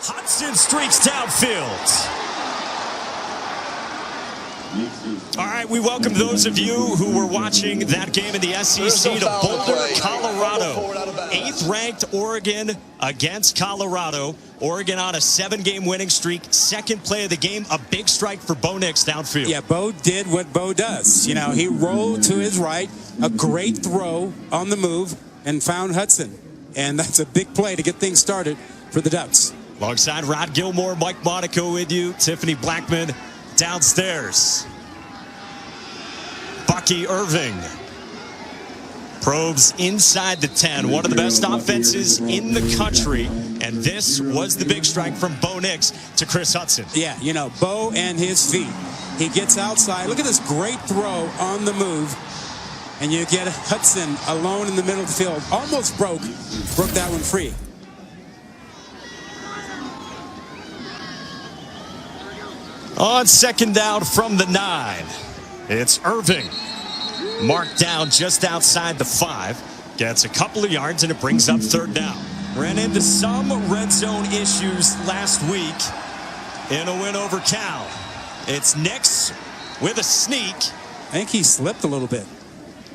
Hudson streaks downfield. All right, we welcome those of you who were watching that game in the SEC to Boulder, Colorado. 8th ranked Oregon against Colorado. Oregon on a 7-game winning streak. Second play of the game, a big strike for Bo Nix downfield. Yeah, Bo did what Bo does. You know, he rolled to his right, a great throw on the move, and found Hudson. And that's a big play to get things started for the Ducks. Alongside Rod Gilmore, Mike Monaco with you, Tiffany Blackman downstairs. Bucky Irving probes inside the 10. One of the best offenses in the country. And this was the big strike from Bo Nix to Chris Hudson. Yeah, you know, Bo and his feet. He gets outside. Look at this great throw on the move. And you get Hudson alone in the middle of the field. Almost broke that one free. On second down from the 9, it's Irving. Marked down just outside the 5. Gets a couple of yards, and it brings up 3rd down. Ran into some red zone issues last week in a win over Cal. It's Nix with a sneak. I think he slipped a little bit.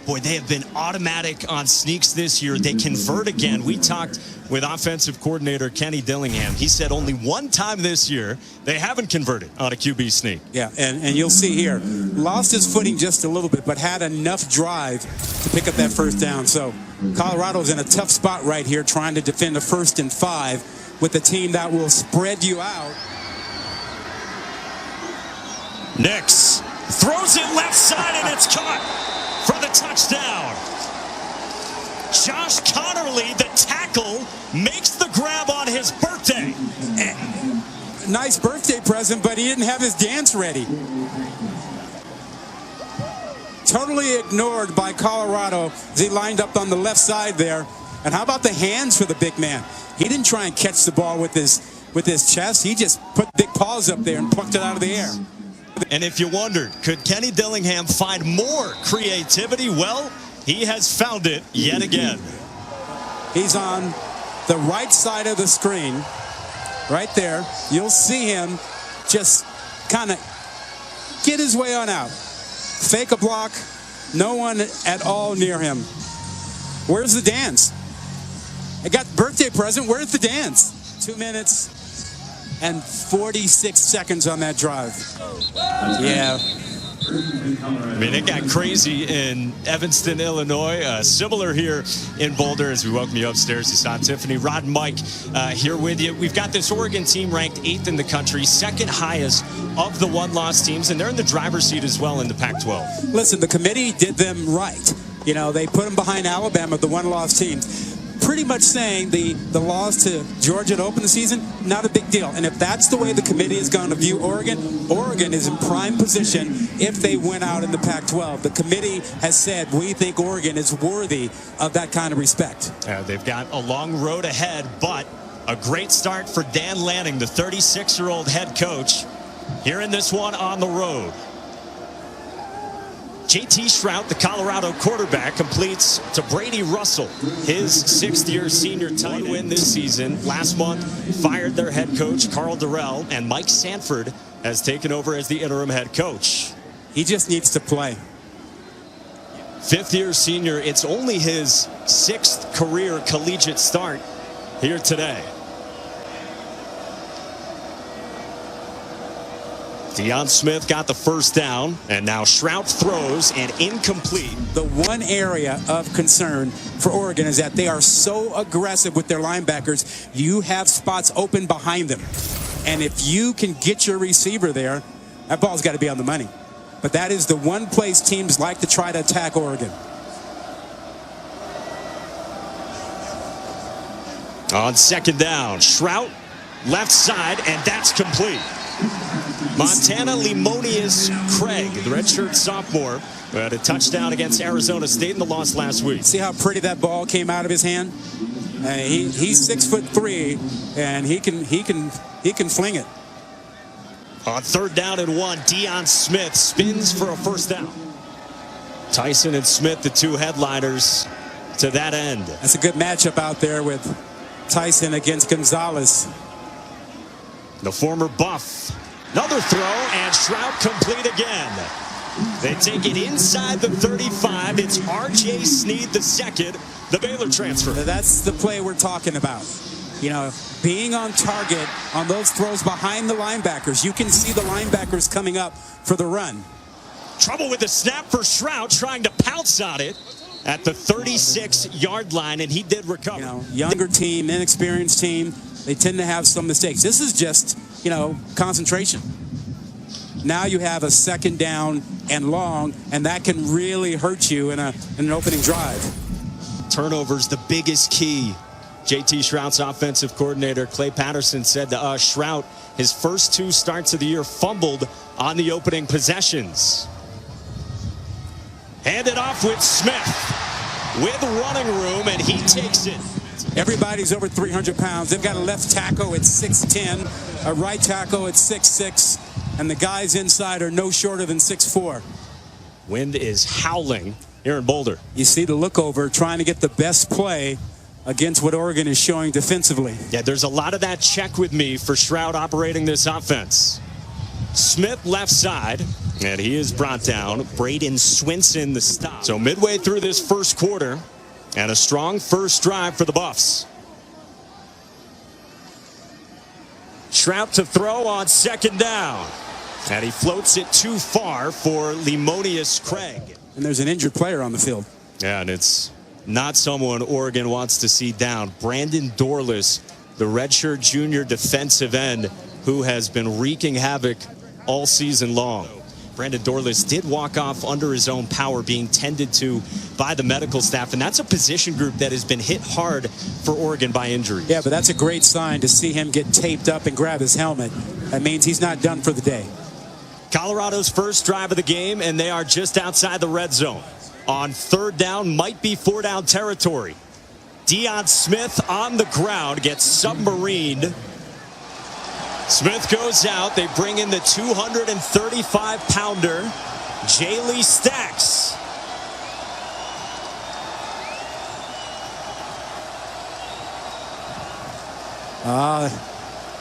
Boy, they have been automatic on sneaks this year. They convert again. We talked with offensive coordinator Kenny Dillingham. He said only one time this year they haven't converted on a QB sneak. Yeah, and you'll see here. Lost his footing just a little bit, but had enough drive to pick up that 1st down. So Colorado's in a tough spot right here trying to defend a 1st and 5 with a team that will spread you out. Nix throws it left side, and it's caught for the touchdown. Josh Connerly, the tackle, makes the grab on his birthday. Nice birthday present, but he didn't have his dance ready. Totally ignored by Colorado as he lined up on the left side there. And how about the hands for the big man? He didn't try and catch the ball with his chest. He just put big paws up there and plucked it out of the air. And if you wondered, could Kenny Dillingham find more creativity? Well, he has found it yet again. He's on the right side of the screen, right there. You'll see him just kind of get his way on out. Fake a block, no one at all near him. Where's the dance? I got the birthday present, where's the dance? 2 minutes and 46 seconds on that drive. Yeah. I mean, it got crazy in Evanston, Illinois. Similar here in Boulder as we welcome you upstairs. You saw Tiffany, Rod, and Mike here with you. We've got this Oregon team ranked 8th in the country, 2nd highest of the one-loss teams, and they're in the driver's seat as well in the Pac-12. Listen, the committee did them right. You know, they put them behind Alabama, the one-loss team. Pretty much saying the loss to Georgia to open the season, not a big deal. And if that's the way the committee is going to view Oregon, Oregon is in prime position if they win out in the Pac-12. The committee has said, we think Oregon is worthy of that kind of respect. They've got a long road ahead, but a great start for Dan Lanning, the 36-year-old head coach, here in this one on the road. J.T. Shrout, the Colorado quarterback, completes to Brady Russell, his 6th-year senior tight win this season. Last month, fired their head coach, Carl Durrell, and Mike Sanford has taken over as the interim head coach. He just needs to play. 5th-year senior, it's only his 6th career collegiate start here today. Deion Smith got the 1st down, and now Shrout throws and incomplete. The one area of concern for Oregon is that they are so aggressive with their linebackers. You have spots open behind them. And if you can get your receiver there, that ball's got to be on the money. But that is the one place teams like to try to attack Oregon. On 2nd down, Shrout left side, and that's complete. Montana Lemonius Craig, the redshirt sophomore, had a touchdown against Arizona State in the loss last week. See how pretty that ball came out of his hand? He's 6'3", and he can fling it. On 3rd down and 1, Deion Smith spins for a 1st down. Tyson and Smith, the 2 headliners to that end. That's a good matchup out there with Tyson against Gonzalez. The former Buff. Another throw, and Shrout complete again. They take it inside the 35. It's R.J. Sneed the second, the Baylor transfer. That's the play we're talking about. You know, being on target on those throws behind the linebackers. You can see the linebackers coming up for the run. Trouble with the snap for Shrout, trying to pounce on it at the 36-yard line, and he did recover. You know, younger team, inexperienced team, they tend to have some mistakes. This is just, you know, concentration. Now you have a second down and long, and that can really hurt you in an opening drive. Turnovers, the biggest key. JT Shrout's offensive coordinator, Clay Patterson, said to us, Shrout, his first 2 starts of the year, fumbled on the opening possessions. Handed off with Smith with running room, and he takes it. Everybody's over 300 pounds. They've got a left tackle at 6'10", a right tackle at 6'6", and the guys inside are no shorter than 6'4". Wind is howling here in Boulder. You see the look over, trying to get the best play against what Oregon is showing defensively. Yeah, there's a lot of that check with me for Shrout operating this offense. Smith left side, and he is brought down. Braden Swinson the stop. So midway through this first quarter, and a strong first drive for the Buffs. Shrout to throw on second down. And he floats it too far for Lemonius Craig. And there's an injured player on the field. Yeah, and it's not someone Oregon wants to see down. Brandon Dorlus, the redshirt junior defensive end, who has been wreaking havoc all season long. Brandon Dorlus did walk off under his own power, being tended to by the medical staff, and that's a position group that has been hit hard for Oregon by injury. Yeah, but that's a great sign to see him get taped up and grab his helmet. That means he's not done for the day. Colorado's first drive of the game, and they are just outside the red zone. On third down, might be 4-down territory. Deion Smith on the ground, gets submarined. Smith goes out. They bring in the 235-pounder, Jaylee Stacks.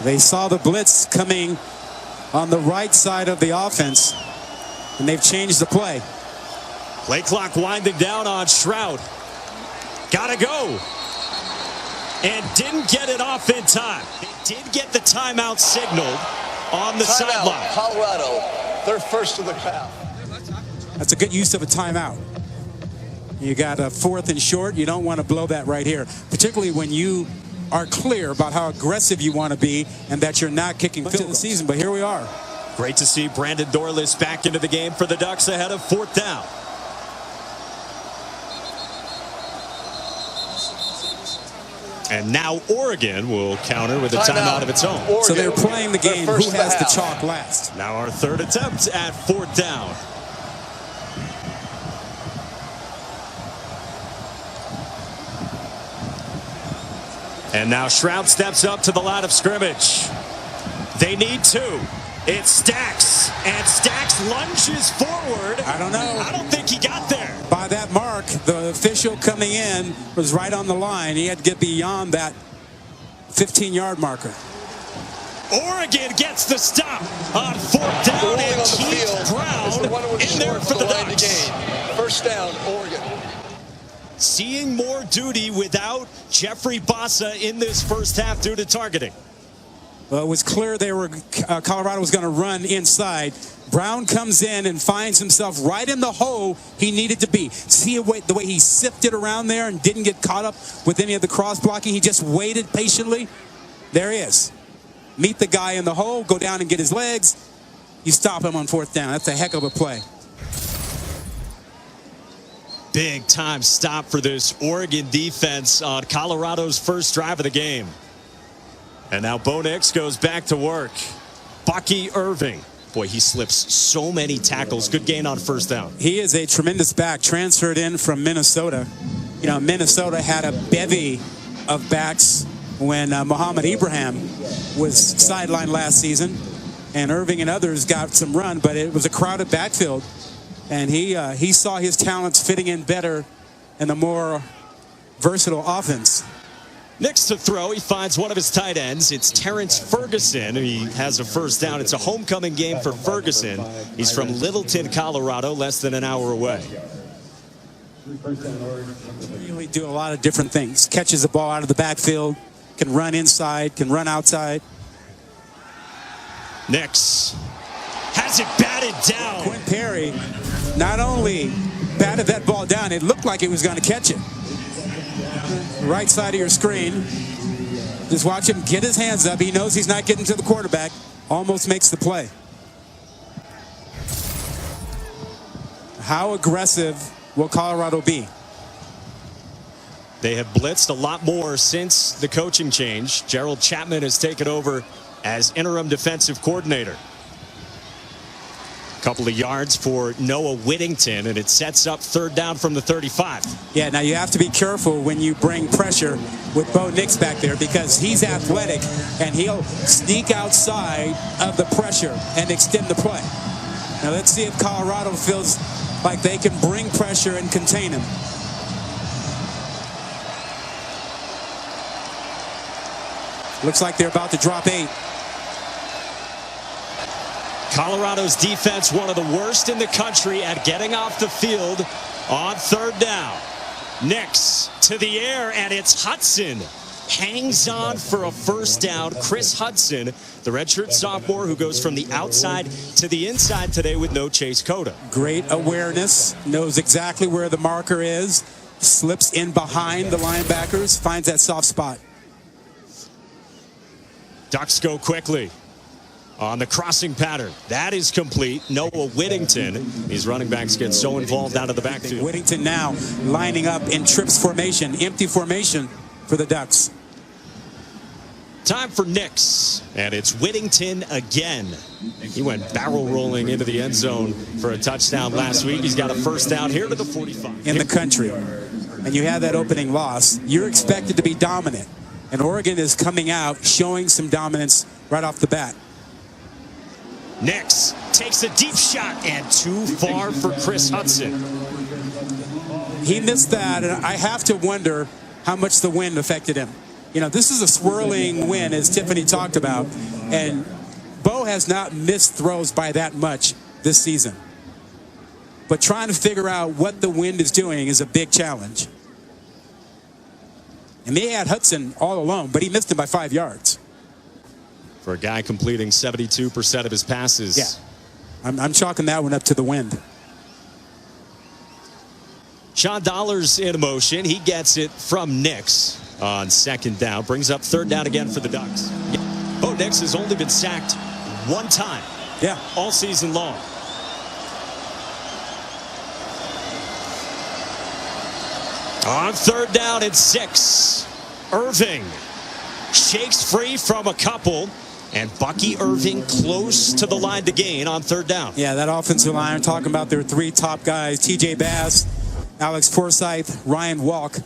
They saw the blitz coming on the right side of the offense, and they've changed the play. Play clock winding down on Shrout. Gotta go. And didn't get it off in time. They did get the timeout signaled on the sideline. Colorado, they're first of the half. That's a good use of a timeout. You got a 4th and short. You don't want to blow that right here, particularly when you are clear about how aggressive you want to be and that you're not kicking field goals. The season, but here we are. Great to see Brandon Dorlus back into the game for the Ducks ahead of 4th down. And now Oregon will counter with a timeout of its own. Oregon, so they're playing the game. Who has the half. chalk last? Now our third attempt at 4th down. And now Shrout steps up to the line of scrimmage. They need 2. It Stacks, and Stacks lunges forward. I don't know. I don't think he got there. By that mark, the official coming in was right on the line. He had to get beyond that 15-yard marker. Oregon gets the stop on 4th down, and Keith Brown in there for the Ducks. First down, Oregon. Seeing more duty without Jeffrey Bassa in this first half due to targeting. Well, it was clear Colorado was going to run inside. Brown comes in and finds himself right in the hole he needed to be. See the way he sifted around there and didn't get caught up with any of the cross blocking. He just waited patiently. There he is. Meet the guy in the hole, go down and get his legs. You stop him on 4th down. That's a heck of a play. Big time stop for this Oregon defense on Colorado's first drive of the game. And now Bo Nix goes back to work. Bucky Irving. Boy, he slips so many tackles. Good gain on 1st down. He is a tremendous back, transferred in from Minnesota. You know, Minnesota had a bevy of backs when Mohamed Ibrahim was sidelined last season. And Irving and others got some run, but it was a crowded backfield. And he saw his talents fitting in better in the more versatile offense. Next to throw, he finds one of his tight ends. It's Terrence Ferguson. He has a first down. It's a homecoming game for Ferguson. He's from Littleton, Colorado, less than an hour away. Really do a lot of different things. Catches the ball out of the backfield, can run inside, can run outside. Nix has it batted down. Quinn Perry not only batted that ball down, it looked like it was going to catch it. Right side of your screen. Just watch him get his hands up. He knows he's not getting to the quarterback. Almost makes the play. How aggressive will Colorado be? They have blitzed a lot more since the coaching change. Gerald Chapman has taken over as interim defensive coordinator. A couple of yards for Noah Whittington, and it sets up third down from the 35. Yeah, now you have to be careful when you bring pressure with Bo Nix back there because he's athletic and he'll sneak outside of the pressure and extend the play. Now let's see if Colorado feels like they can bring pressure and contain him. Looks like they're about to drop 8. Colorado's defense, one of the worst in the country at getting off the field on third down. Nix to the air, and it's Hudson. Hangs on for a first down. Chris Hudson, the redshirt sophomore who goes from the outside to the inside today with no Chase Cota. Great awareness, knows exactly where the marker is, slips in behind the linebackers, finds that soft spot. Ducks go quickly on the crossing pattern. That is complete. Noah Whittington. These running backs get so involved out of the backfield. Whittington now lining up in trips formation, empty formation for the Ducks. Time for Nix, and it's Whittington again. He went barrel rolling into the end zone for a touchdown last week. He's got a first down here to the 45. In the country, and you have that opening loss, you're expected to be dominant. And Oregon is coming out showing some dominance right off the bat. Nix takes a deep shot and too far for Chris Hudson. He missed that, and I have to wonder how much the wind affected him. You know, this is a swirling wind, as Tiffany talked about, and Bo has not missed throws by that much this season. But trying to figure out what the wind is doing is a big challenge. And they had Hudson all alone, but he missed him by 5 yards. For a guy completing 72% of his passes. Yeah, I'm chalking that one up to the wind. Sean Dollars in motion. He gets it from Nix on second down. Brings up third down again for the Ducks. Bo Nix has only been sacked one time. Yeah. All season long. On third down and 6. Irving shakes free from a couple. And Bucky Irving close to the line to gain on third down. Yeah, that offensive line, talking about their 3 top guys, TJ Bass, Alex Forsyth, Ryan Walk.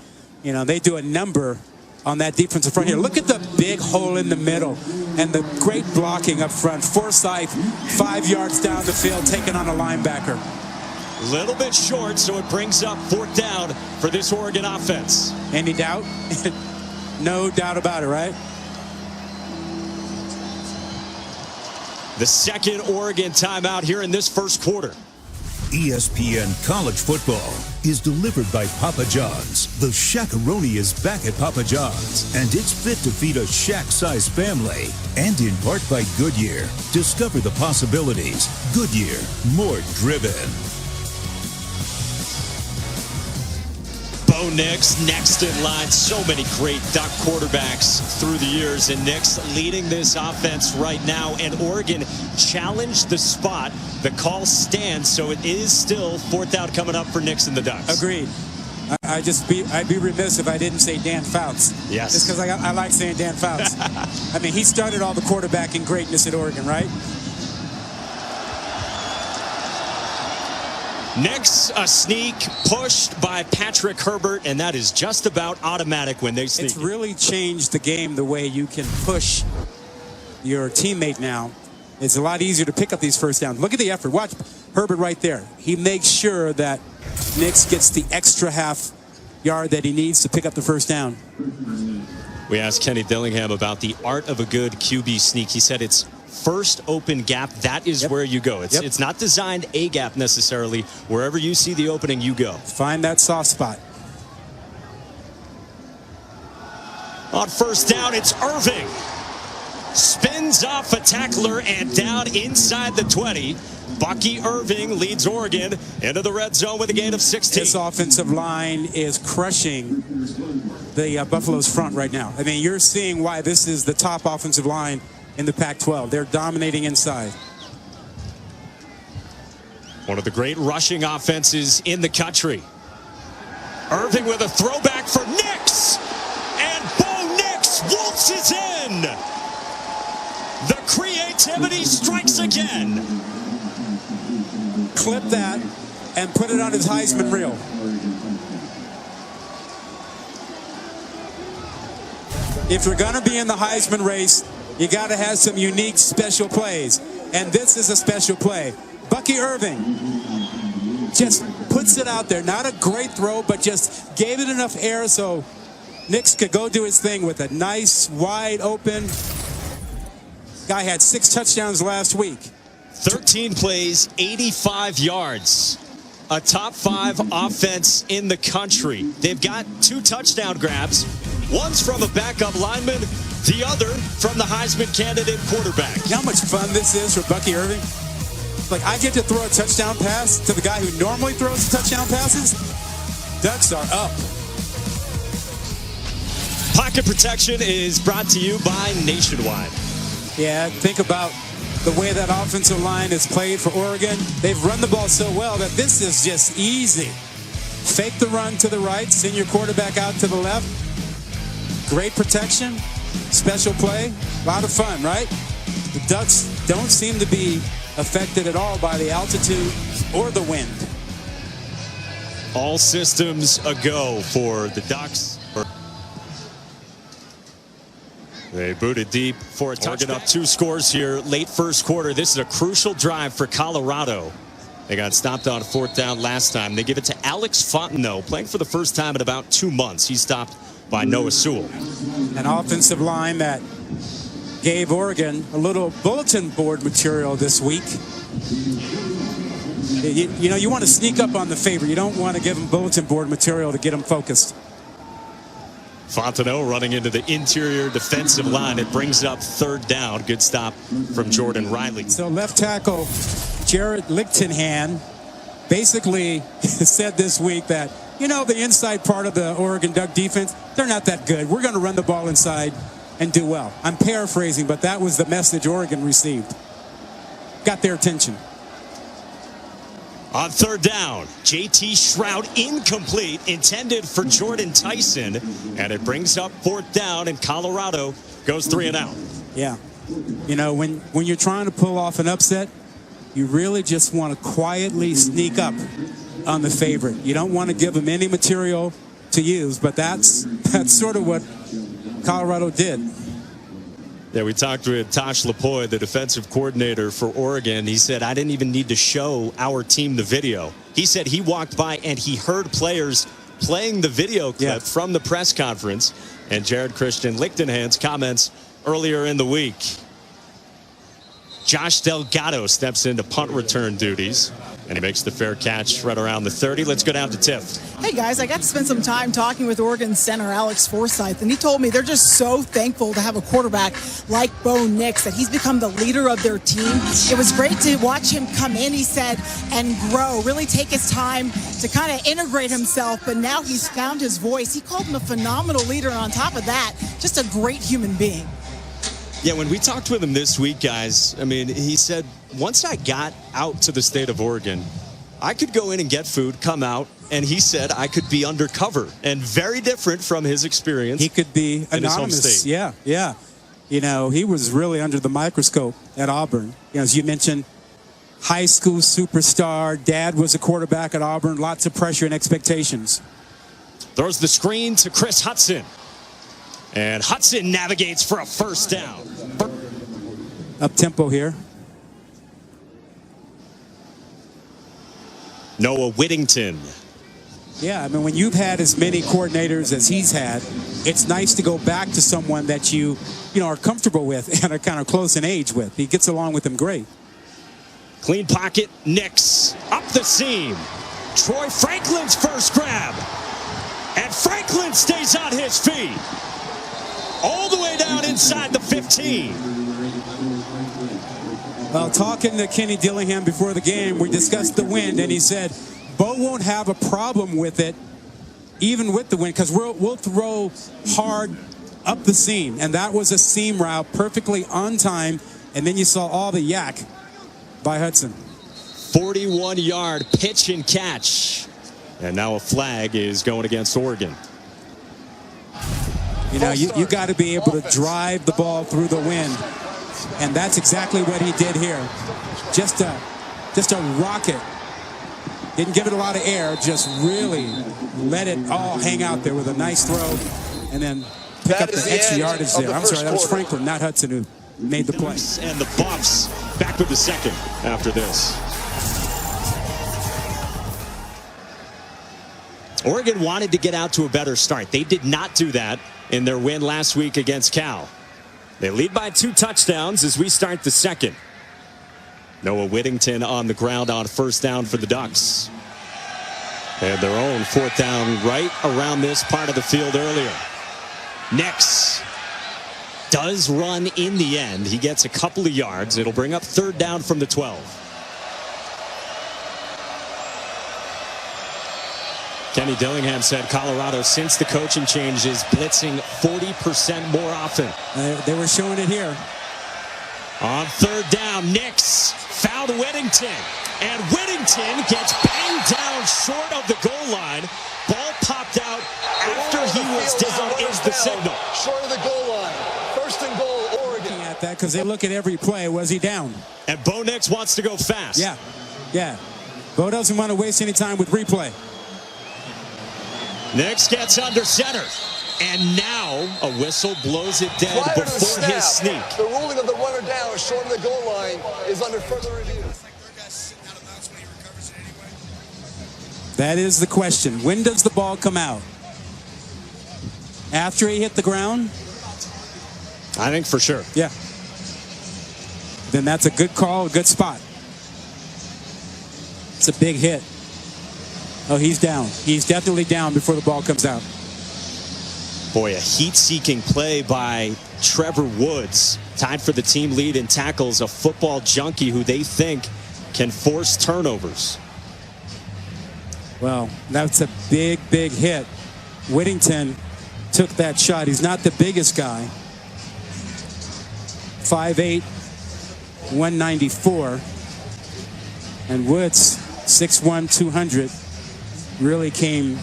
You know, they do a number on that defensive front here. Look at the big hole in the middle and the great blocking up front. Forsyth, 5 yards down the field, taking on a linebacker. A little bit short, so it brings up fourth down for this Oregon offense. Any doubt? No doubt about it, right? The second Oregon timeout here in this first quarter. ESPN College Football is delivered by Papa John's. The Shaq-a-Roni is back at Papa John's, and it's fit to feed a Shaq-sized family. And in part by Goodyear. Discover the possibilities. Goodyear, more driven. Bo Nix next in line. So many great Duck quarterbacks through the years, and Nix leading this offense right now. And Oregon challenged the spot. The call stands, so it is still fourth down coming up for Nix and the Ducks. Agreed. I'd be remiss if I didn't say Dan Fouts. Yes. Just because I like saying Dan Fouts. I mean, he started all the quarterbacking greatness at Oregon, right? Nix, a sneak pushed by Patrick Herbert, and that is just about automatic when they sneak. It's really changed the game the way you can push your teammate now. It's a lot easier to pick up these first downs. Look at the effort. Watch Herbert right there. He makes sure that Nix gets the extra half yard that he needs to pick up the first down. We asked Kenny Dillingham about the art of a good QB sneak. He said it's first open gap. That is where you go. It's not designed a gap necessarily. Wherever you see the opening, you go. Find that soft spot. On first down, it's Irving. Spins off a tackler and down inside the 20. Bucky Irving leads Oregon into the red zone with a gain of 16. This offensive line is crushing the Buffalo's front right now. I mean, you're seeing why this is the top offensive line in the Pac-12. They're dominating inside. One of the great rushing offenses in the country. Irving with a throwback for Nix. And Bo Nix waltzes in. The creativity strikes again. Clip that and put it on his Heisman reel. If you're going to be in the Heisman race, you got to have some unique special plays. And this is a special play. Bucky Irving just puts it out there. Not a great throw, but just gave it enough air so Nix could go do his thing with a nice, wide open. Guy had 6 touchdowns last week. 13 plays, 85 yards. A top 5 offense in the country. They've got 2 touchdown grabs. One's from a backup lineman, the other from the Heisman candidate quarterback. You know how much fun this is for Bucky Irving? Like, I get to throw a touchdown pass to the guy who normally throws touchdown passes. Ducks are up. Pocket Protection is brought to you by Nationwide. Yeah, think about the way that offensive line is played for Oregon. They've run the ball so well that this is just easy. Fake the run to the right, send your quarterback out to the left. Great protection, special play, a lot of fun, right? The Ducks don't seem to be affected at all by the altitude or the wind. All systems a go for the Ducks. They booted deep for a target up 2 scores here late first quarter. This is a crucial drive for Colorado. They got stopped on 4th down last time. They give it to Alex Fontenot, playing for the first time in about 2 months. He's stopped by Noah Sewell. An offensive line that gave Oregon a little bulletin board material this week. You know, you want to sneak up on the favorite. You don't want to give them bulletin board material to get them focused. Fontenot running into the interior defensive line. It brings up 3rd down. Good stop from Jordan Riley. So left tackle Jared Lichtenhan basically said this week that, you know, the inside part of the Oregon Duck defense, they're not that good. We're going to run the ball inside and do well. I'm paraphrasing, but that was the message Oregon received. Got their attention. On 3rd down, J.T. Shroud incomplete, intended for Jordan Tyson, and it brings up 4th down, and Colorado goes 3 and out. Yeah. You know, when you're trying to pull off an upset, you really just want to quietly sneak up on the favorite. You don't want to give them any material to use, but that's sort of what Colorado did. Yeah, we talked with Tosh Lapoy, the defensive coordinator for Oregon. He said, I didn't even need to show our team the video. He said he walked by and he heard players playing the video clip from the press conference and Jared Christian Lichtenhan's comments earlier in the week. Josh Delgado steps into punt return duties, and he makes the fair catch right around the 30. Let's go down to Tiff. Hey, guys, I got to spend some time talking with Oregon center Alex Forsyth, and he told me they're just so thankful to have a quarterback like Bo Nix, that he's become the leader of their team. It was great to watch him come in, he said, and grow, really take his time to kind of integrate himself, but now he's found his voice. He called him a phenomenal leader, and on top of that, just a great human being. Yeah, when we talked with him this week, guys, I mean, he said, once I got out to the state of Oregon, I could go in and get food, come out, and he said I could be undercover, and very different from his experience. He could be anonymous. Yeah. You know, he was really under the microscope at Auburn. You know, as you mentioned, high school superstar. Dad was a quarterback at Auburn. Lots of pressure and expectations. Throws the screen to Chris Hudson. And Hudson navigates for a 1st down. Up tempo here. Noah Whittington Yeah, I mean, when you've had as many coordinators as he's had, it's nice to go back to someone that you are comfortable with and are kind of close in age with. He gets along with them great. Clean pocket, Nix up the seam. Troy Franklin's first grab. And Franklin stays on his feet. All the way down inside the 15. Well, talking to Kenny Dillingham before the game, we discussed the wind, and he said, Bo won't have a problem with it, even with the wind, because we'll throw hard up the seam. And that was a seam route perfectly on time. And then you saw all the yak by Hudson. 41-yard pitch and catch. And now a flag is going against Oregon. You know, you got to be able to drive the ball through the wind. And that's exactly what he did here. Just a rocket. Didn't give it a lot of air, just really let it all hang out there with a nice throw and then pick up the extra yardage there. I'm sorry, that was Franklin, not Hudson, who made the play. And the Buffs back with the second after this. Oregon wanted to get out to a better start. They did not do that in their win last week against Cal. They lead by 2 touchdowns as we start the second. Noah Whittington on the ground on first down for the Ducks. They had their own 4th down right around this part of the field earlier. Nix does run in the end. He gets a couple of yards. It'll bring up 3rd down from the 12. Kenny Dillingham said Colorado, since the coaching change, is blitzing 40% more often. They were showing it here. On 3rd down, Nix fouled Whittington. And Whittington gets banged down short of the goal line. Ball popped out after he was down is the signal. Short of the goal line. 1st and goal, Oregon. Looking at that because they look at every play. Was he down? And Bo Nix wants to go fast. Yeah. Bo doesn't want to waste any time with replay. Nix gets under center. And now a whistle blows it dead Prior before his sneak. The ruling of the runner down short of the goal line is under further review. That is the question. When does the ball come out? After he hit the ground? I think for sure. Yeah. Then that's a good call, a good spot. It's a big hit. Oh, he's down. He's definitely down before the ball comes out. Boy, a heat-seeking play by Trevor Woods. Tied for the team lead in tackles, a football junkie who they think can force turnovers. Well, that's a big, big hit. Whittington took that shot. He's not the biggest guy. 5'8", 194. And Woods, 6'1", 200, really came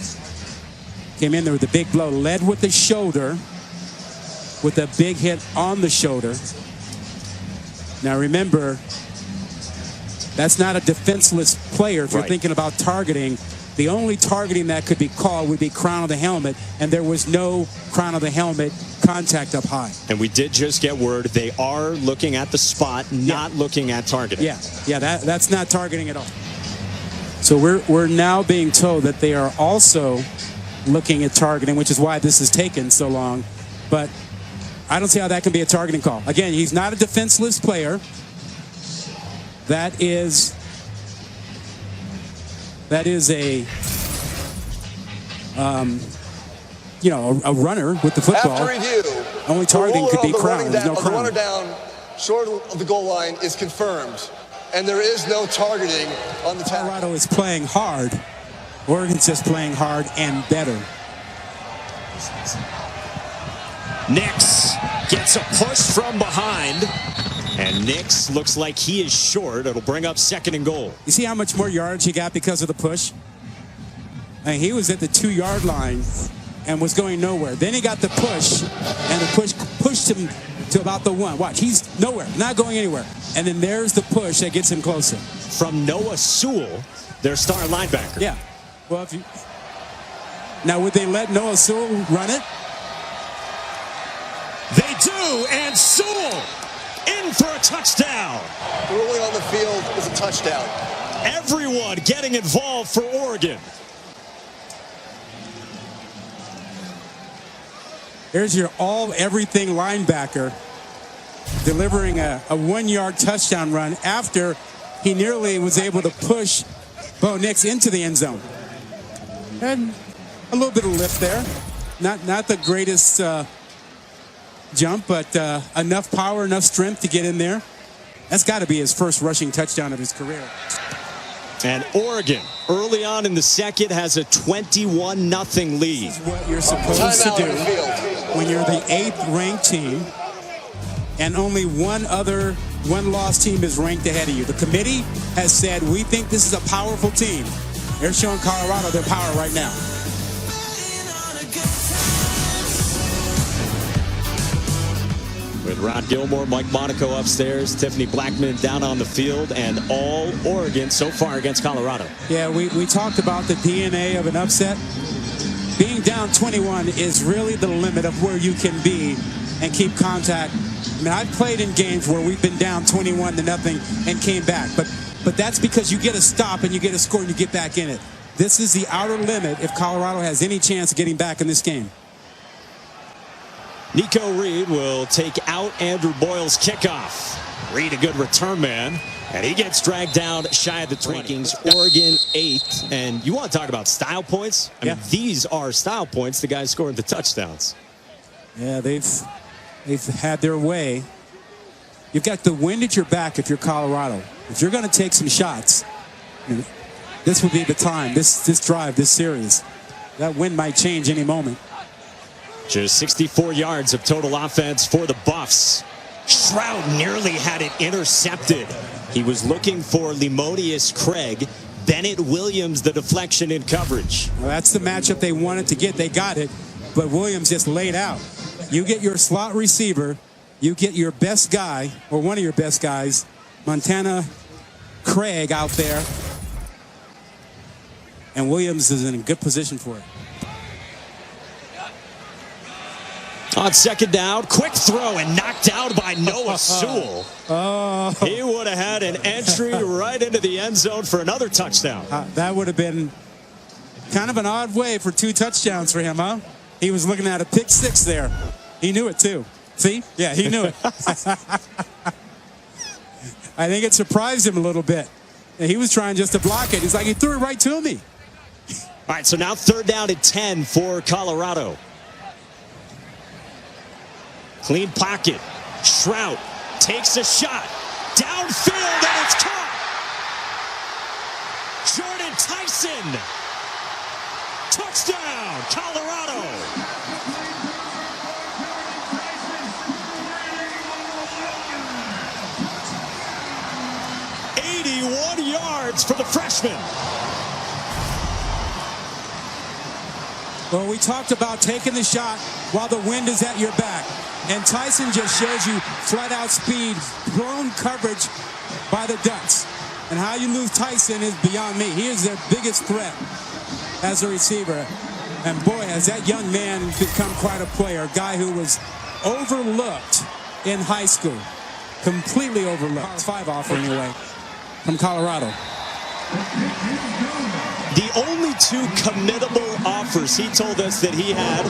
in there with a big blow. Led with the shoulder, with a big hit on the shoulder. Now remember, that's not a defenseless player if you're thinking about targeting. The only targeting that could be called would be crown of the helmet, and there was no crown of the helmet contact up high. And we did just get word they are looking at the spot, not looking at targeting. Yeah, that's not targeting at all. So we're now being told that they are also looking at targeting, which is why this has taken so long. But I don't see how that can be a targeting call. Again, he's not a defenseless player. That is a a runner with the football. After review, only targeting could be crown. There's no the crown. runner down short of the goal line is confirmed, and there is no targeting on the tackle. Colorado is playing hard. Oregon's just playing hard and better. Nix gets a push from behind. And Nix looks like he is short. It'll bring up 2nd and goal. You see how much more yards he got because of the push? I mean, he was at the 2-yard line and was going nowhere. Then he got the push, and the push pushed him to about the 1. Watch, he's nowhere, not going anywhere. And then there's the push that gets him closer. From Noah Sewell, their star linebacker. Yeah. Well, now would they let Noah Sewell run it? They do, and Sewell in for a touchdown. The ruling on the field is a touchdown. Everyone getting involved for Oregon. There's your all-everything linebacker delivering a 1-yard touchdown run after he nearly was able to push Bo Nix into the end zone. And a little bit of lift there. Not the greatest jump, but enough power, enough strength to get in there. That's got to be his first rushing touchdown of his career. And Oregon, early on in the second, has a 21-0 lead. This is what you're supposed to do when you're the 8th ranked team and only one lost team is ranked ahead of you. The committee has said, we think this is a powerful team. They're showing Colorado their power right now. With Rod Gilmore, Mike Monaco upstairs, Tiffany Blackman down on the field, and all Oregon so far against Colorado. Yeah, we talked about the DNA of an upset. Being down 21 is really the limit of where you can be and keep contact. I mean, I've played in games where we've been down 21-0 and came back, but that's because you get a stop and you get a score and you get back in it. This is the outer limit if Colorado has any chance of getting back in this game. Nico Reed will take out Andrew Boyle's kickoff. Reed, a good return man, and he gets dragged down shy of the rankings. Oregon 8th, and you want to talk about style points? I mean, these are style points. The guys scored the touchdowns. Yeah, they've had their way. You've got the wind at your back if you're Colorado. If you're going to take some shots, this would be the time. This drive, this series, that wind might change any moment. Just 64 yards of total offense for the Buffs. Stroud nearly had it intercepted. He was looking for Limonius Craig. Bennett Williams, the deflection in coverage. Well, that's the matchup they wanted to get. They got it, but Williams just laid out. You get your slot receiver, you get your best guy, or one of your best guys, Montana Craig out there, and Williams is in a good position for it. On second down, quick throw and knocked out by Noah Sewell. He would have had an entry right into the end zone for another touchdown. That would have been kind of an odd way for 2 touchdowns for him, huh? He was looking at a pick 6 there. He knew it too. See? Yeah, he knew it. I think it surprised him a little bit. He was trying just to block it. He's like, he threw it right to me. All right, so now third down and 10 for Colorado. Clean pocket. Stroud takes a shot. Downfield, and it's caught. Jordan Tyson. Touchdown, Colorado. Yards for the freshman. Well, we talked about taking the shot while the wind is at your back. And Tyson just shows you flat-out speed, blown coverage by the Ducks. And how you lose Tyson is beyond me. He is their biggest threat as a receiver. And boy, has that young man become quite a player. A guy who was overlooked in high school. Completely overlooked. 5 offer anyway from Colorado. The only 2 committable offers he told us that he had,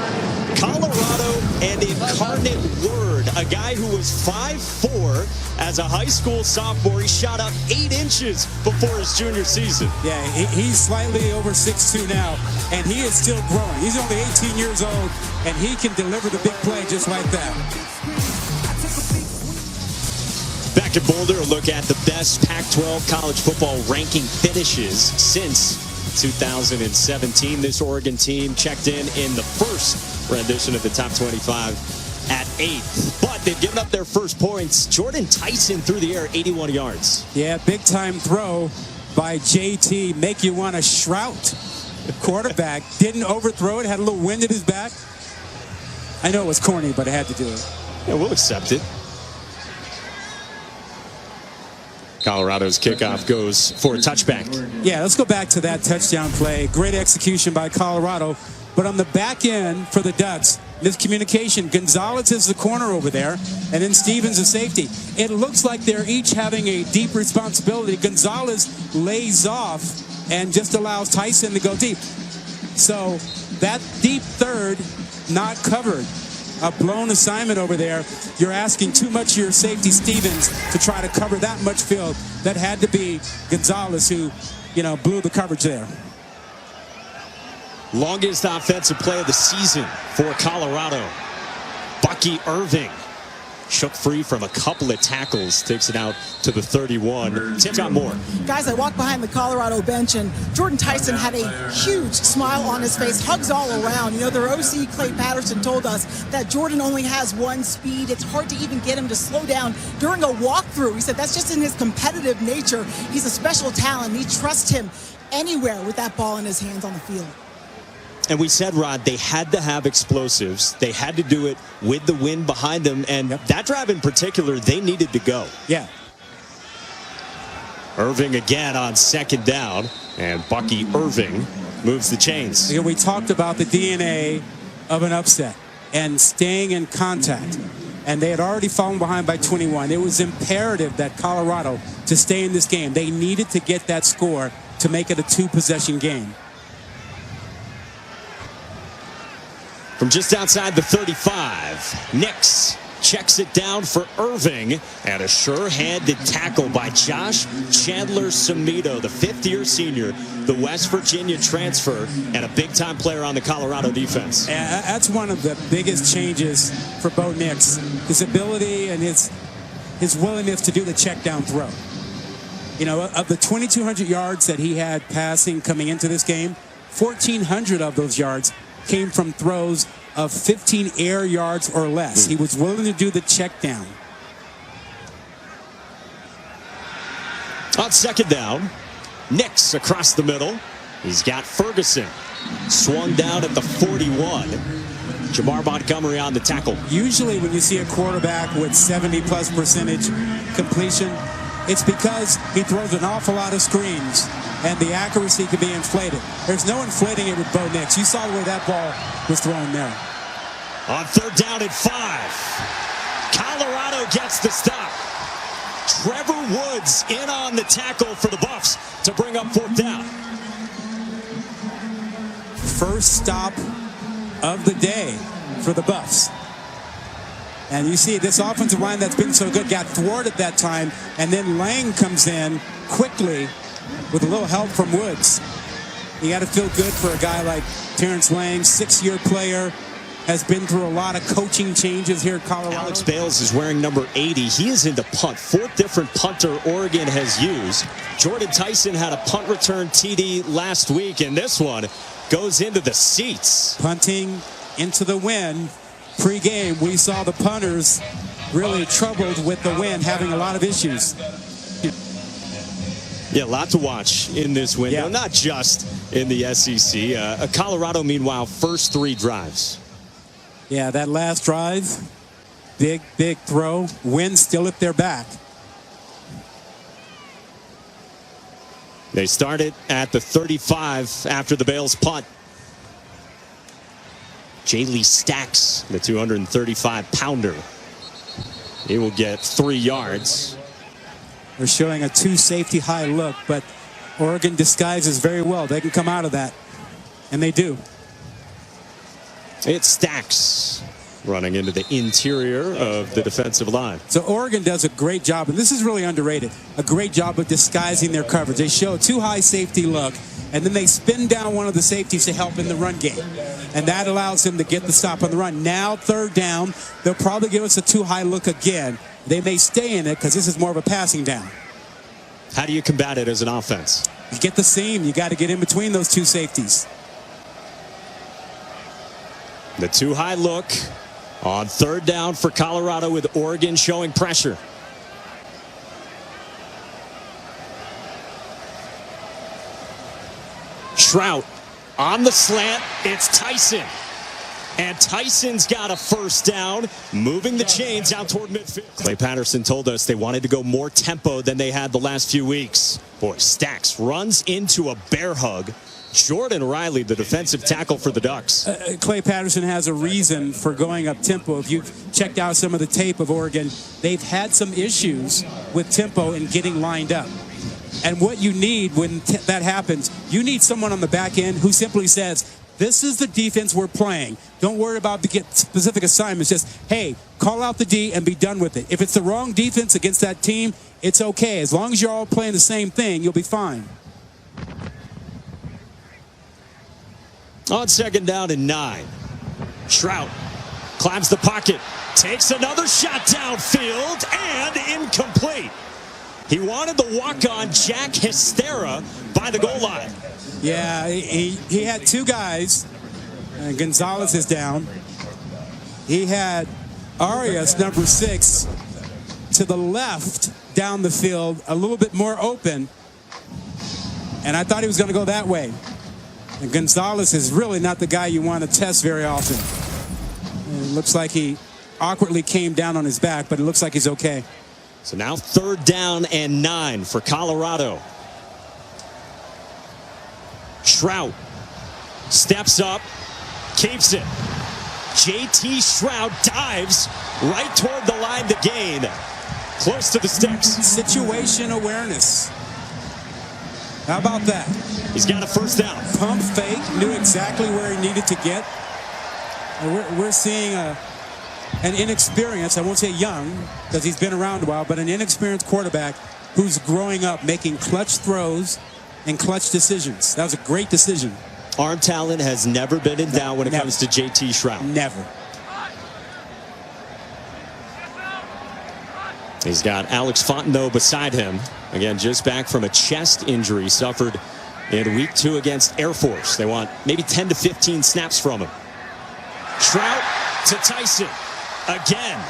Colorado and Incarnate Word, a guy who was 5'4" as a high school sophomore. He shot up 8 inches before his junior season. Yeah, he's slightly over 6'2" now, and he is still growing. He's only 18 years old, and he can deliver the big play just like that. Back at Boulder, a look at the best Pac-12 college football ranking finishes since 2017. This Oregon team checked in the first rendition of the top 25 at 8th. But they've given up their first points. Jordan Tyson through the air, 81 yards. Yeah, big-time throw by JT. Make you want to shout. The quarterback didn't overthrow it, had a little wind at his back. I know it was corny, but I had to do it. Yeah, we'll accept it. Colorado's kickoff goes for a touchback. Yeah, let's go back to that touchdown play. Great execution by Colorado. But on the back end for the Ducks, miscommunication. Gonzalez is the corner over there, and then Stevens is safety. It looks like they're each having a deep responsibility. Gonzalez lays off and just allows Tyson to go deep. So that deep third not covered. a blown assignment over there. You're asking too much of your safety, Stevens, to try to cover that much field. That had to be Gonzalez who, blew the coverage there. Longest offensive play of the season for Colorado. Bucky Irving shook free from a couple of tackles, takes it out to the 31. Tim's got more. Guys, I walked behind the Colorado bench, and Jordan Tyson had a huge smile on his face, hugs all around. Their OC, Clay Patterson, told us that Jordan only has one speed. It's hard to even get him to slow down during a walkthrough. He said that's just in his competitive nature. He's a special talent. We trust him anywhere with that ball in his hands on the field. And we said, Rod, they had to have explosives. They had to do it with the wind behind them. And that drive in particular, they needed to go. Yeah. Irving again on second down. And Bucky Irving moves the chains. We talked about the DNA of an upset and staying in contact. And they had already fallen behind by 21. It was imperative that Colorado to stay in this game. They needed to get that score to make it a two-possession game. From just outside the 35, Nix checks it down for Irving, and a sure-handed tackle by Josh Chandler-Samito, the fifth-year senior, the West Virginia transfer, and a big-time player on the Colorado defense. And that's one of the biggest changes for Bo Nix, his ability and his willingness to do the check-down throw. Of the 2,200 yards that he had passing coming into this game, 1,400 of those yards came from throws of 15 air yards or less. He was willing to do the check down. On second down, Nix across the middle. He's got Ferguson swung down at the 41. Jamar Montgomery on the tackle. Usually when you see a quarterback with 70+% completion, it's because he throws an awful lot of screens and the accuracy can be inflated. There's no inflating it with Bo Nix. You saw the way that ball was thrown there. On third down and 5, Colorado gets the stop. Trevor Woods in on the tackle for the Buffs to bring up fourth down. First stop of the day for the Buffs. And you see this offensive line that's been so good got thwarted that time, and then Lang comes in quickly with a little help from Woods. You got to feel good for a guy like Terrence Lang, 6-year player, has been through a lot of coaching changes here at Colorado. Alex Bales is wearing number 80. He is into punt. 4th different punter Oregon has used. Jordan Tyson had a punt return TD last week, and this one goes into the seats. Punting into the wind. Pre-game, we saw the punters really troubled with the wind, having a lot of issues. Yeah, a lot to watch in this window, not just in the SEC. Colorado, meanwhile, first 3 drives. Yeah, that last drive, big throw, wind still at their back. They started at the 35 after the Bales punt. Jaylee Stacks, the 235-pounder. He will get 3 yards. They're showing a 2-safety high look, but Oregon disguises very well. They can come out of that, and they do. It's Stacks running into the interior of the defensive line. So Oregon does a great job, and this is really underrated, a great job of disguising their coverage. They show a too high safety look, and then they spin down one of the safeties to help in the run game. And that allows them to get the stop on the run. Now, third down, they'll probably give us a too high look again. They may stay in it because this is more of a passing down. How do you combat it as an offense? You get the seam. You got to get in between those 2 safeties. The too high look on third down for Colorado with Oregon showing pressure. Trout on the slant. It's Tyson. And Tyson's got a first down, moving the chains out toward midfield. Clay Patterson told us they wanted to go more tempo than they had the last few weeks. Boy, Stacks runs into a bear hug. Jordan Riley, the defensive tackle for the Ducks. Clay Patterson has a reason for going up tempo. If you've checked out some of the tape of Oregon, they've had some issues with tempo and getting lined up. And what you need when that happens, you need someone on the back end who simply says, This is the defense we're playing. Don't worry about the specific assignments. Just, hey, call out the D and be done with it. If it's the wrong defense against that team, it's okay. As long as you're all playing the same thing, you'll be fine. On 2nd down and 9. Trout climbs the pocket, takes another shot downfield, and incomplete. He wanted the walk-on Jack Hystera by the goal line. Yeah, he had two guys. Gonzalez is down. He had Arias, number 6, to the left down the field, a little bit more open. And I thought he was going to go that way. And Gonzalez is really not the guy you want to test very often. It looks like he awkwardly came down on his back, but it looks like he's okay. So now 3rd down and 9 for Colorado. Trout steps up, keeps it. J.T. Shroud dives right toward the line to gain. Close to the sticks. Situation awareness. How about that? He's got a 1st down. Pump fake, knew exactly where he needed to get. We're seeing an inexperienced, I won't say young, because he's been around a while, but an inexperienced quarterback who's growing up, making clutch throws and clutch decisions. That was a great decision. Arm talent has never been in doubt when it comes to J.T. Shroud. Never. He's got Alex Fontenot beside him. Again, just back from a chest injury suffered in week 2 against Air Force. They want maybe 10 to 15 snaps from him. Trout to Tyson again.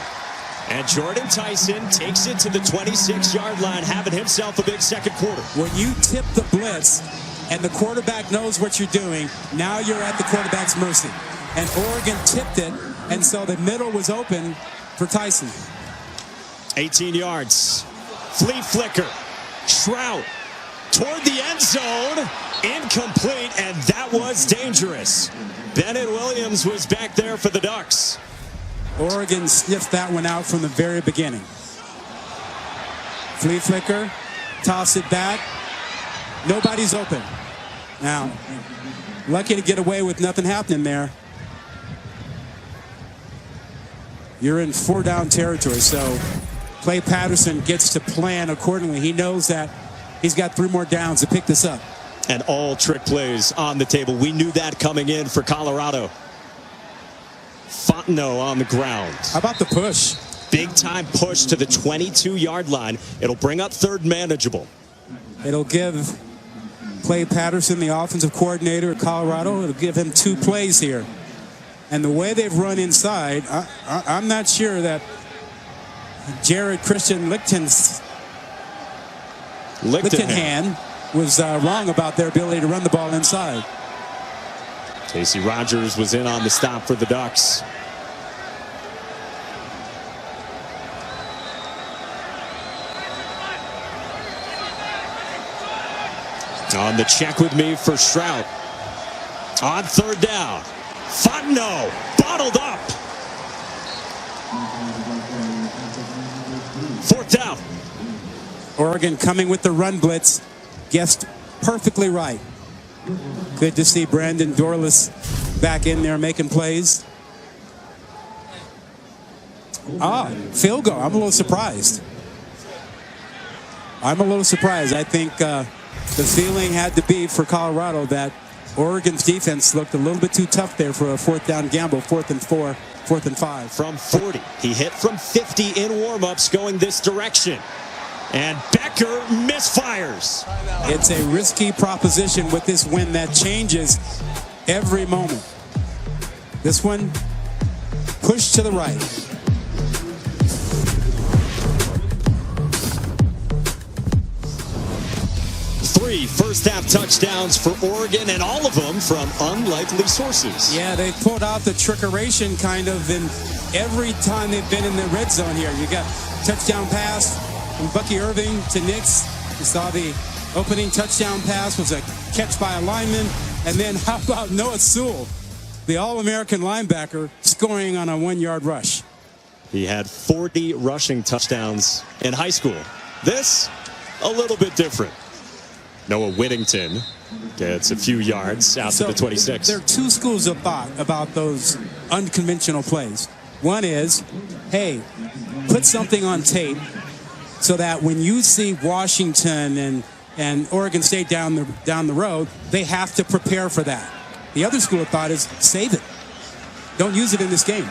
And Jordan Tyson takes it to the 26-yard line, having himself a big second quarter. When you tip the blitz and the quarterback knows what you're doing, now you're at the quarterback's mercy. And Oregon tipped it, and so the middle was open for Tyson. 18 yards. Flea flicker. Trout toward the end zone. Incomplete, and that was dangerous. Bennett Williams was back there for the Ducks. Oregon sniffed that one out from the very beginning. Flea flicker, toss it back. Nobody's open. Now, lucky to get away with nothing happening there. You're in 4-down territory, so Clay Patterson gets to plan accordingly. He knows that he's got 3 more downs to pick this up. And all trick plays on the table. We knew that coming in for Colorado. Fontenot on the ground. How about the push? Big time push to the 22-yard line. It'll bring up 3rd manageable. It'll give Clay Patterson, the offensive coordinator at Colorado, it'll give him 2 plays here. And the way they've run inside, I'm not sure that Jared Christian Lichtenhan was wrong about their ability to run the ball inside. Casey Rogers was in on the stop for the Ducks. On the check with me for Stroud. On 3rd down. Fontenot bottled up. 4th down. Oregon coming with the run blitz. Guessed perfectly right. Good to see Brandon Dorlus back in there making plays. Field goal. I'm a little surprised. I think the feeling had to be for Colorado that Oregon's defense looked a little bit too tough there for a 4th down gamble, 4th and 4, 4th and 5. From 40. He hit from 50 in warm-ups going this direction. And Becker misfires. It's a risky proposition with this wind that changes every moment. This one, push to the right. Three first-half touchdowns for Oregon, and all of them from unlikely sources. Yeah, they pulled out the trickeration kind of in every time they've been in the red zone here. You got touchdown pass from Bucky Irving to Nix. You saw the opening touchdown pass was a catch by a lineman. And then how about Noah Sewell, the All-American linebacker, scoring on a 1-yard rush. He had 40 rushing touchdowns in high school. This, a little bit different. Noah Whittington gets a few yards out to the 26. There are two schools of thought about those unconventional plays. One is, hey, put something on tape so that when you see Washington and Oregon State down the road, they have to prepare for that. The other school of thought is save it. Don't use it in this game.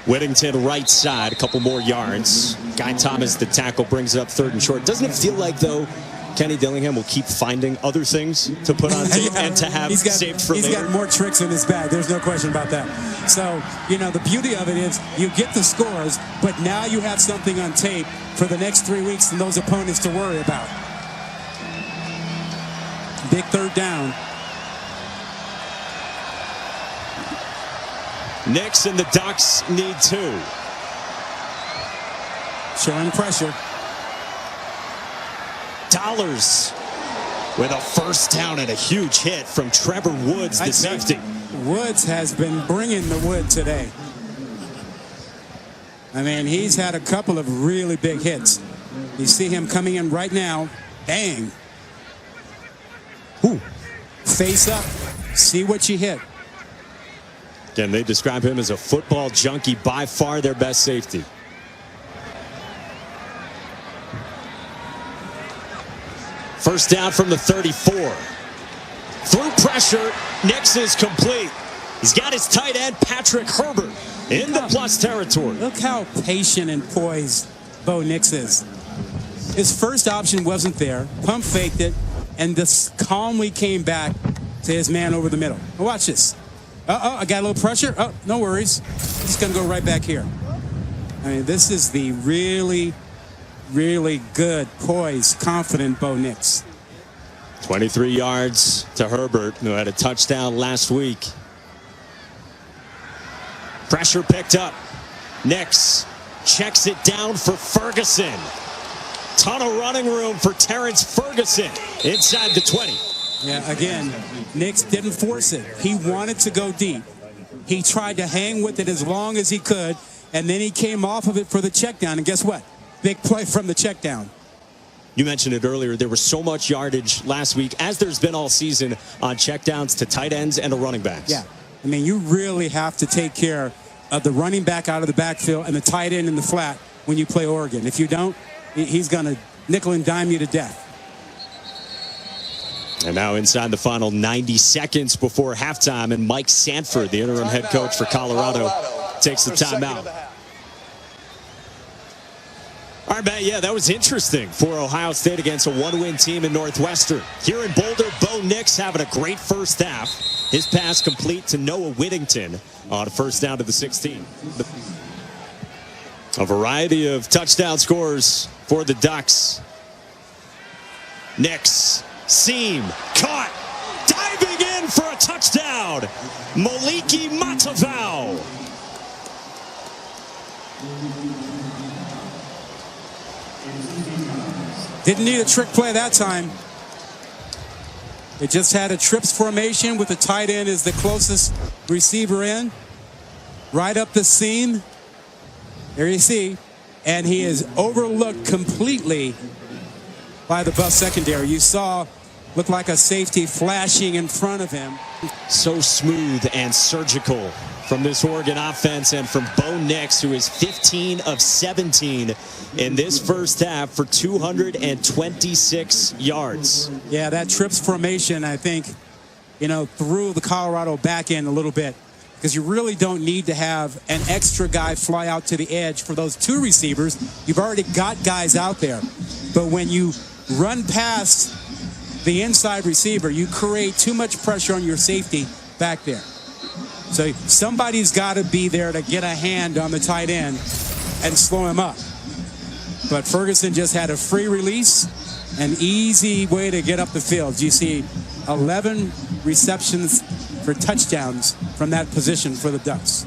Whittington right side, a couple more yards. Guy Thomas, the tackle, brings it up 3rd and short. Doesn't it feel like, though, Kenny Dillingham will keep finding other things to put on tape and to have saved for later? He's got more tricks in his bag. There's no question about that. So, the beauty of it is you get the scores, but now you have something on tape for the next 3 weeks and those opponents to worry about. Big 3rd down. Nix and the Ducks need 2. Showing pressure. Dollars with a first down and a huge hit from Trevor Woods, the safety. Woods has been bringing the wood today. I mean, he's had a couple of really big hits. You see him coming in right now. Bang. Ooh. Face up. See what you hit. Again, they describe him as a football junkie, by far their best safety. First down from the 34. Through pressure, Nix is complete. He's got his tight end, Patrick Herbert, in the plus territory. Look how patient and poised Bo Nix is. His first option wasn't there. Pump faked it, and just calmly came back to his man over the middle. Now watch this. I got a little pressure. Oh, no worries. Just going to go right back here. I mean, this is the really, really good, poised, confident Bo Nix. 23 yards to Herbert, who had a touchdown last week. Pressure picked up. Nix checks it down for Ferguson. Ton of running room for Terrence Ferguson inside the 20. Yeah, again, Nix didn't force it. He wanted to go deep. He tried to hang with it as long as he could, and then he came off of it for the check down. And guess what? Big play from the check down. You mentioned it earlier. There was so much yardage last week, as there's been all season, on checkdowns to tight ends and to running backs. Yeah. I mean, you really have to take care of the running back out of the backfield and the tight end in the flat when you play Oregon. If you don't, he's going to nickel and dime you to death. And now inside the final 90 seconds before halftime, and Mike Sanford, the interim head coach for Colorado, takes the timeout. All right, Matt, yeah, that was interesting for Ohio State against a one-win team in Northwestern. Here in Boulder, Bo Nix having a great first half. His pass complete to Noah Whittington on a first down to the 16. A variety of touchdown scores for the Ducks. Nix. Seam, caught, diving in for a touchdown. Moliki Matavao. Didn't need a trick play that time. It just had a trips formation with the tight end as the closest receiver in. Right up the seam. There you see. And he is overlooked completely by the Buff secondary. You saw, looked like a safety flashing in front of him. So smooth and surgical from this Oregon offense and from Bo Nix, who is 15 of 17 in this first half for 226 yards. Yeah, that trips formation, I think, threw the Colorado back end a little bit, because you really don't need to have an extra guy fly out to the edge for those two receivers. You've already got guys out there. But when you run past the inside receiver, you create too much pressure on your safety back there. So somebody's got to be there to get a hand on the tight end and slow him up. But Ferguson just had a free release, an easy way to get up the field. You see 11 receptions for touchdowns from that position for the Ducks.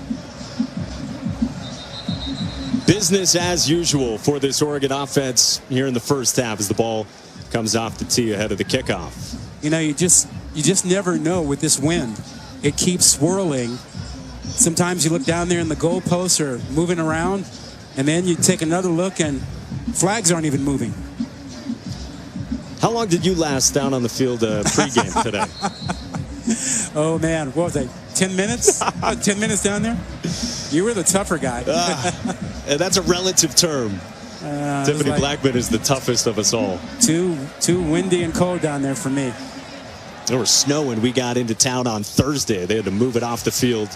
Business as usual for this Oregon offense here in the first half as the ball comes off the tee ahead of the kickoff. You just never know with this wind. It keeps swirling. Sometimes you look down there and the goalposts are moving around, and then you take another look and flags aren't even moving. How long did you last down on the field pregame today? Oh, man. What was it? 10 minutes? 10 minutes down there? You were the tougher guy. That's a relative term. Tiffany Blackman is the toughest of us all. Too windy and cold down there for me. There was snow when we got into town on Thursday. They had to move it off the field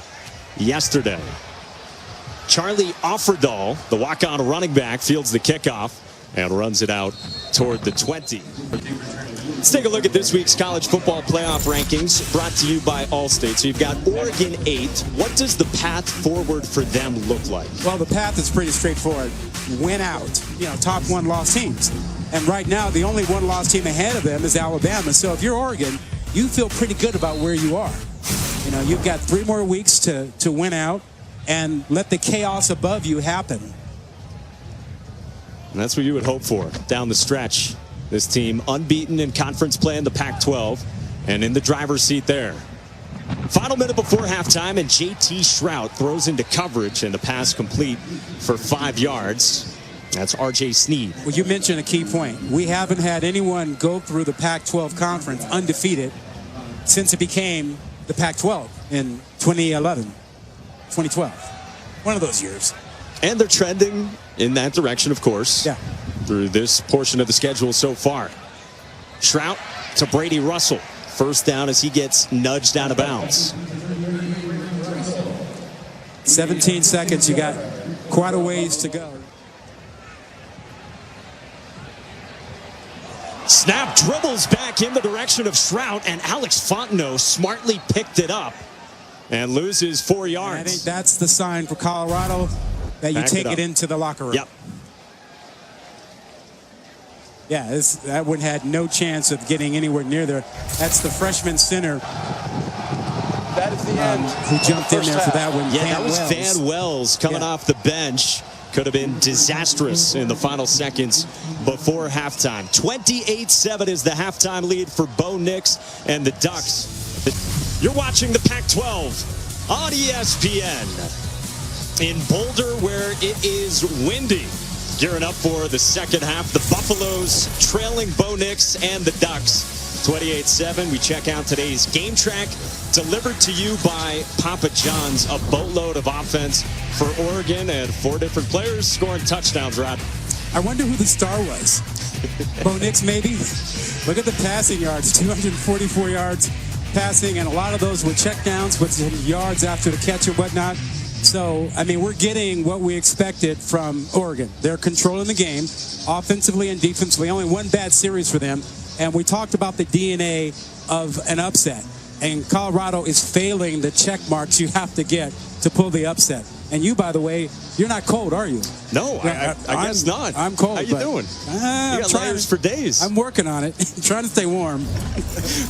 yesterday. Charlie Offerdahl, the walk-on running back, fields the kickoff and runs it out toward the 20. Let's take a look at this week's college football playoff rankings brought to you by Allstate. So you've got Oregon 8. What does the path forward for them look like? Well, the path is pretty straightforward. Win out, top one-loss teams. And right now, the only one-loss team ahead of them is Alabama. So if you're Oregon, you feel pretty good about where you are. You've got 3 more weeks to win out and let the chaos above you happen. And that's what you would hope for down the stretch. This team unbeaten in conference play in the Pac-12 and in the driver's seat there. Final minute before halftime, and J.T. Shrout throws into coverage, and the pass complete for 5 yards. That's R.J. Sneed. Well, you mentioned a key point. We haven't had anyone go through the Pac-12 conference undefeated since it became the Pac-12 in 2012. One of those years. And they're trending in that direction, of course. Yeah. Through this portion of the schedule so far. Shrout to Brady Russell. First down as he gets nudged out of bounds. 17 seconds. You got quite a ways to go. Snap dribbles back in the direction of Shrout, and Alex Fontenot smartly picked it up and loses 4 yards. And I think that's the sign for Colorado that you take it into the locker room. Yep. Yeah, that one had no chance of getting anywhere near there. That's the freshman center. That is the end. Who jumped in there for that one. Yeah, that was Van Wells coming off the bench. Could have been disastrous in the final seconds before halftime. 28-7 is the halftime lead for Bo Nix and the Ducks. You're watching the Pac-12 on ESPN in Boulder, where it is windy. Gearing up for the second half. The Buffaloes trailing Bo Nix and the Ducks 28-7. We check out today's game track, delivered to you by Papa John's. A boatload of offense for Oregon and 4 different players scoring touchdowns, Rod. I wonder who the star was. Bo Nix, maybe? Look at the passing yards. 244 yards passing, and a lot of those were checkdowns with some yards after the catch and whatnot. So, we're getting what we expected from Oregon. They're controlling the game, offensively and defensively. Only one bad series for them. And we talked about the DNA of an upset. And Colorado is failing the check marks you have to get to pull the upset. And you, by the way, you're not cold, are you? No, I guess not. I'm cold. How you doing? You got layers for days. I'm working on it. Trying to stay warm.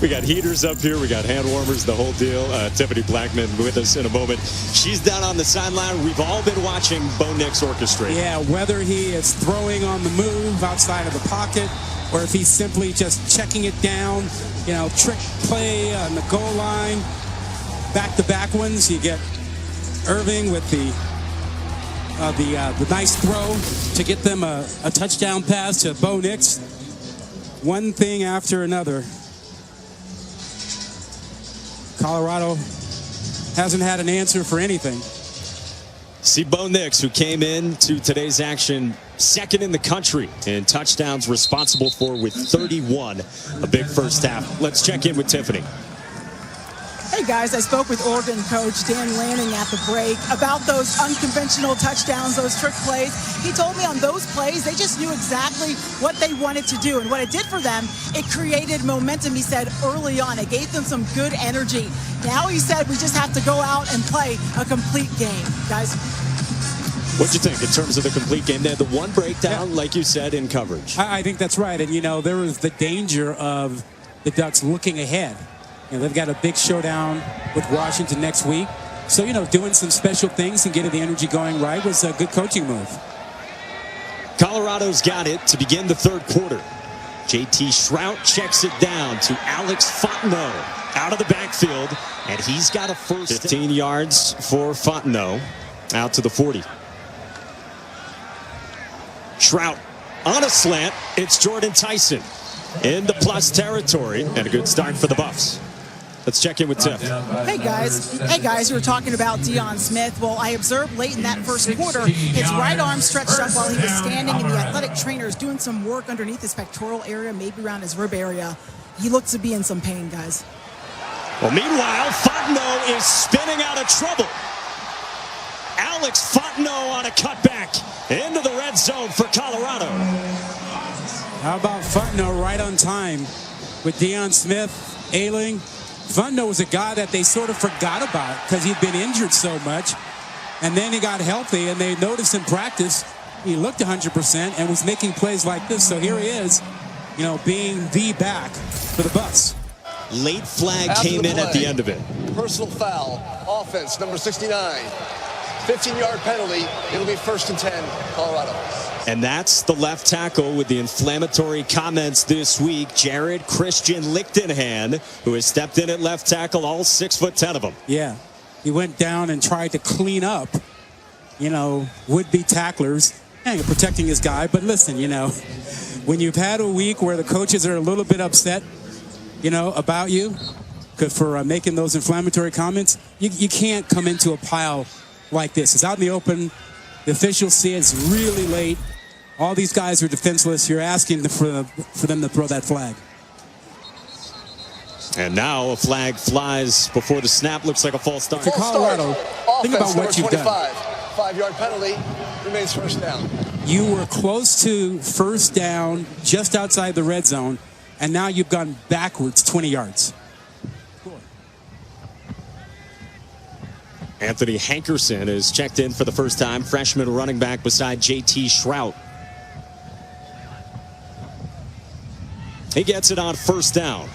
We got heaters up here. We got hand warmers, the whole deal. Tiffany Blackman with us in a moment. She's down on the sideline. We've all been watching Bo Nix orchestrate. Yeah, whether he is throwing on the move outside of the pocket or if he's simply just checking it down, trick play on the goal line, back-to-back ones. You get Irving with the nice throw to get them a touchdown pass to Bo Nix. One thing after another. Colorado hasn't had an answer for anything. See Bo Nix, who came into today's action second in the country in touchdowns, responsible for with 31, a big first half. Let's check in with Tiffany. Hey guys, I spoke with Oregon coach Dan Lanning at the break about those unconventional touchdowns, those trick plays. He told me on those plays, they just knew exactly what they wanted to do. And what it did for them, it created momentum, he said, early on. It gave them some good energy. Now he said we just have to go out and play a complete game. Guys. What'd you think in terms of the complete game? They had the one breakdown, like you said, in coverage. I think that's right. And, there was the danger of the Ducks looking ahead. They've got a big showdown with Washington next week. So, doing some special things and getting the energy going right was a good coaching move. Colorado's got it to begin the third quarter. J.T. Shrout checks it down to Alex Fontenot out of the backfield, and he's got a first 15 yards for Fontenot out to the 40. Shrout on a slant. It's Jordan Tyson. into plus territory, and a good start for the Buffs. Let's check in with Tiff. Hey guys, you were talking about Deion Smith. Well, I observed late in that first quarter, his right arm stretched up while he was standing, and the athletic trainer is doing some work underneath his pectoral area, maybe around his rib area. He looks to be in some pain, guys. Well, meanwhile, Fontenot is spinning out of trouble. Alex Fontenot on a cutback into the red zone for Colorado. How about Fontenot right on time with Deion Smith ailing? Fontenot was a guy that they sort of forgot about because he'd been injured so much. And then he got healthy, and they noticed in practice he looked 100% and was making plays like this. So here he is, being the back for the Buffs. Late flag After came in at the end of it. Personal foul, offense, number 69. 15-yard penalty. It'll be 1st and 10, Colorado. And that's the left tackle with the inflammatory comments this week, Jared Christian Lichtenhan, who has stepped in at left tackle, all 6'10" of them. Yeah, he went down and tried to clean up, would-be tacklers and protecting his guy. But listen, when you've had a week where the coaches are a little bit upset, about you for making those inflammatory comments, you can't come into a pile like this. It's out in the open. The officials see it's really late. All these guys are defenseless. You're asking for them to throw that flag. And now a flag flies before the snap. Looks like a false start. For Colorado, think about what you've done. 5-yard penalty, remains 1st down. You were close to 1st down, just outside the red zone, and now you've gone backwards 20 yards. Anthony Hankerson is checked in for the first time, freshman running back beside J.T. Shrout. He gets it on 1st down.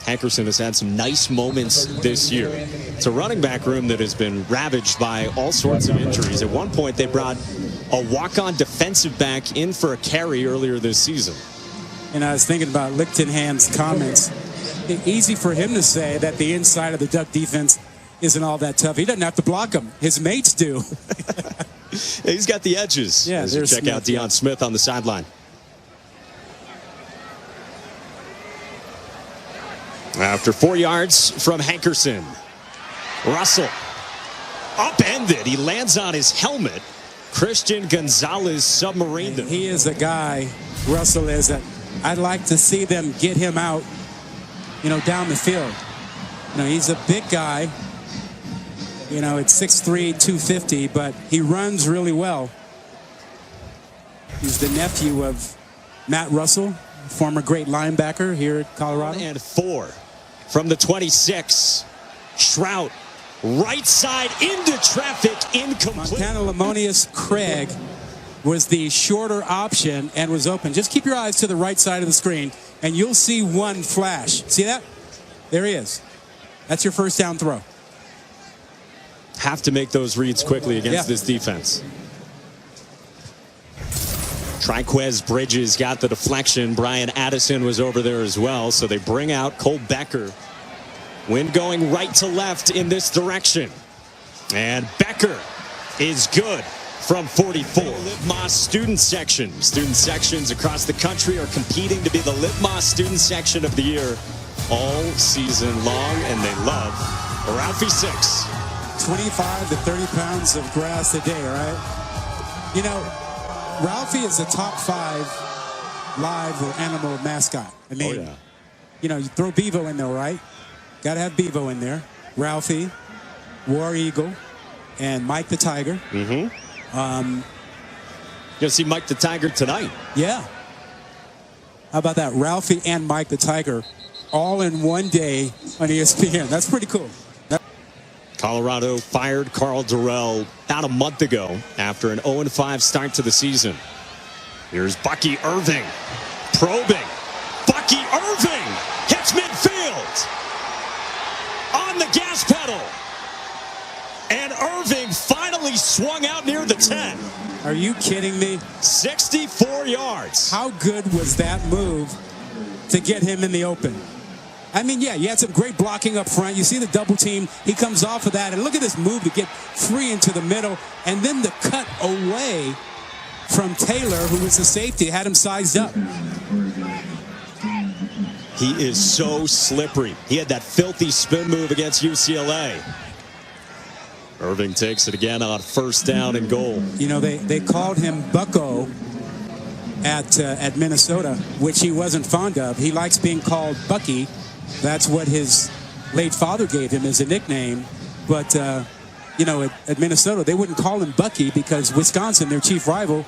Hankerson has had some nice moments this year. It's a running back room that has been ravaged by all sorts of injuries. At one point, they brought a walk-on defensive back in for a carry earlier this season. And I was thinking about Lichtenhan's comments. Easy for him to say that the inside of the Duck defense isn't all that tough. He doesn't have to block them. His mates do. He's got the edges. Yeah, as you check out Deion Smith on the sideline. After 4 yards from Hankerson, Russell upended. He lands on his helmet. Christian Gonzalez submarined him. He is a guy, Russell is, that I'd like to see them get him out, down the field. He's a big guy. It's 6'3", 250, but he runs really well. He's the nephew of Matt Russell, former great linebacker here at Colorado. And 4 from the 26. Shrout, right side into traffic, incomplete. Montana Lamonius Craig was the shorter option and was open. Just keep your eyes to the right side of the screen, and you'll see one flash. See that? There he is. That's your 1st down throw. Have to make those reads quickly against this defense. Triquez Bridges got the deflection. Brian Addison was over there as well. So they bring out Cole Becker. Wind going right to left in this direction. And Becker is good from 44. Litmas student section. Student sections across the country are competing to be the Litmas student section of the year all season long. And they love Ralphie 6. 25 to 30 pounds of grass a day, right? Ralphie is a top 5 live or animal mascot. I mean, you throw Bevo in there, right? Got to have Bevo in there. Ralphie, War Eagle, and Mike the Tiger. You'll see Mike the Tiger tonight. Yeah. How about that? Ralphie and Mike the Tiger all in one day on ESPN. That's pretty cool. Colorado fired Carl Durrell about a month ago after an 0-5 start to the season. Here's Bucky Irving probing. Bucky Irving hits midfield on the gas pedal. And Irving finally swung out near the 10. Are you kidding me? 64 yards. How good was that move to get him in the open? I mean, yeah, you had some great blocking up front. You see the double team. He comes off of that. And look at this move to get free into the middle. And then the cut away from Taylor, who was the safety, had him sized up. He is so slippery. He had that filthy spin move against UCLA. Irving takes it again on first down and goal. You know, they called him Bucko at Minnesota, which he wasn't fond of. He likes being called Bucky. That's what his late father gave him as a nickname. But, you know, at Minnesota, they wouldn't call him Bucky because Wisconsin, their chief rival,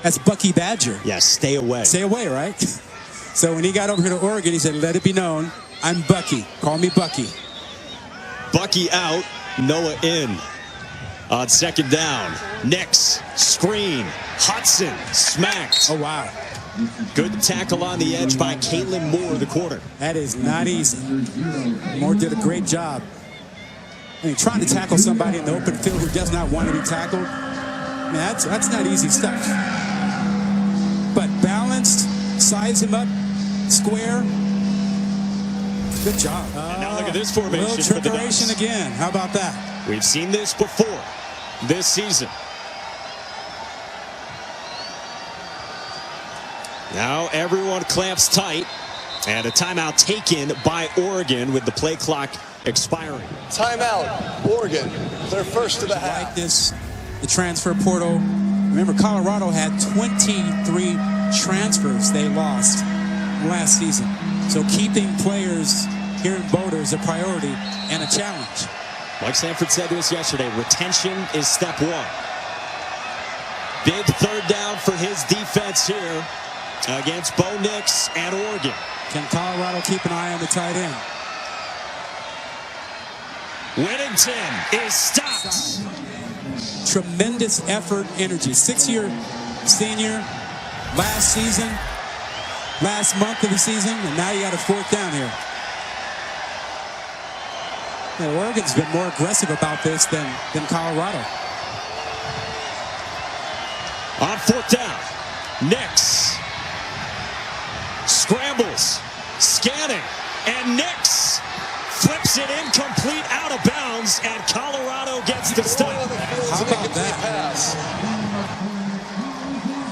that's Bucky Badger. Yeah, stay away. Stay away, right? So when he got over here to Oregon, he said, let it be known, I'm Bucky. Call me Bucky. Bucky out, Noah in. On second down, Nix, screen, Hudson, smacked. Oh, wow. Good tackle on the edge by Kalen Moore, the corner. That is not easy. Moore did a great job. I mean, trying to tackle somebody in the open field who does not want to be tackled, I mean, that's not easy stuff. But balanced, size him up, square. Good job. And now look at this formation. Little For the trickeration Ducks. again. How about that? We've seen this before this season. Now everyone clamps tight, and a timeout taken by Oregon with the play clock expiring. Timeout, Oregon. Their first of the half. Like this, the transfer portal. Remember, Colorado had 23 transfers they lost last season. So keeping players here in Boulder is a priority and a challenge. Like Sanford said to us yesterday, retention is step one. Big third down for his defense here against Bo Nix and Oregon. Can Colorado keep an eye on the tight end? Whittington is stopped. Tremendous effort, energy. 6-year senior, last season, last month of the season, and now you got a fourth down here. Yeah, Oregon's been more aggressive about this than Colorado. On fourth down, Nix scrambles, scanning, and Nix flips it incomplete out of bounds, and Colorado gets the stop. How about that?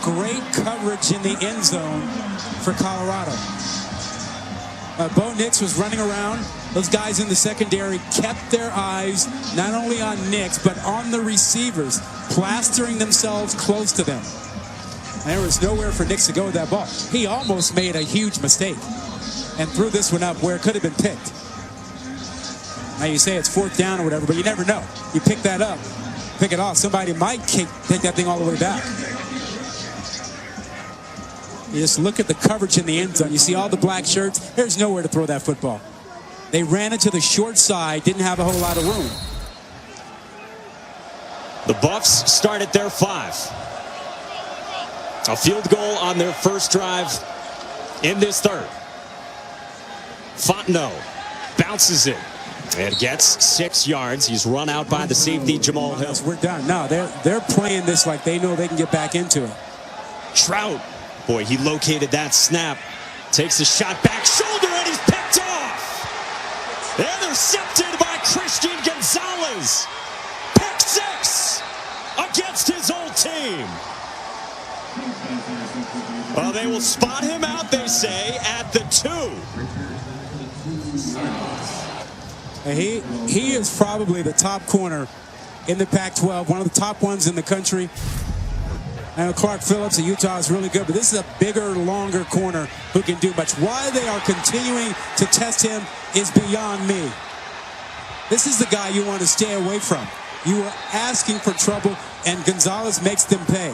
Great coverage in the end zone for Colorado. Bo Nix was running around. Those guys in the secondary kept their eyes not only on Nix, but on the receivers, plastering themselves close to them. There was nowhere for Nix to go with that ball. He almost made a huge mistake and threw this one up where it could have been picked. Now you say it's fourth down or whatever, but you never know. You pick that up, pick it off. Somebody might take that thing all the way back. You just look at the coverage in the end zone. You see all the black shirts. There's nowhere to throw that football. They ran it to the short side, didn't have a whole lot of room. The Buffs start at their 5. A field goal on their first drive in this third. Fontenot bounces it and gets 6 yards. He's run out by the safety, Jamal Hill. We're done. No, they're playing this like they know they can get back into it. Trout, boy, he located that snap. Takes a shot back shoulder, and he's picked off. Intercepted by Christian Gonzalez. Pick 6 against his old team. Well, they will spot him out, they say, at the 2. He is probably the top corner in the Pac-12, one of the top ones in the country. I know Clark Phillips of Utah is really good, but this is a bigger, longer corner who can do much. Why they are continuing to test him is beyond me. This is the guy you want to stay away from. You are asking for trouble, and Gonzalez makes them pay.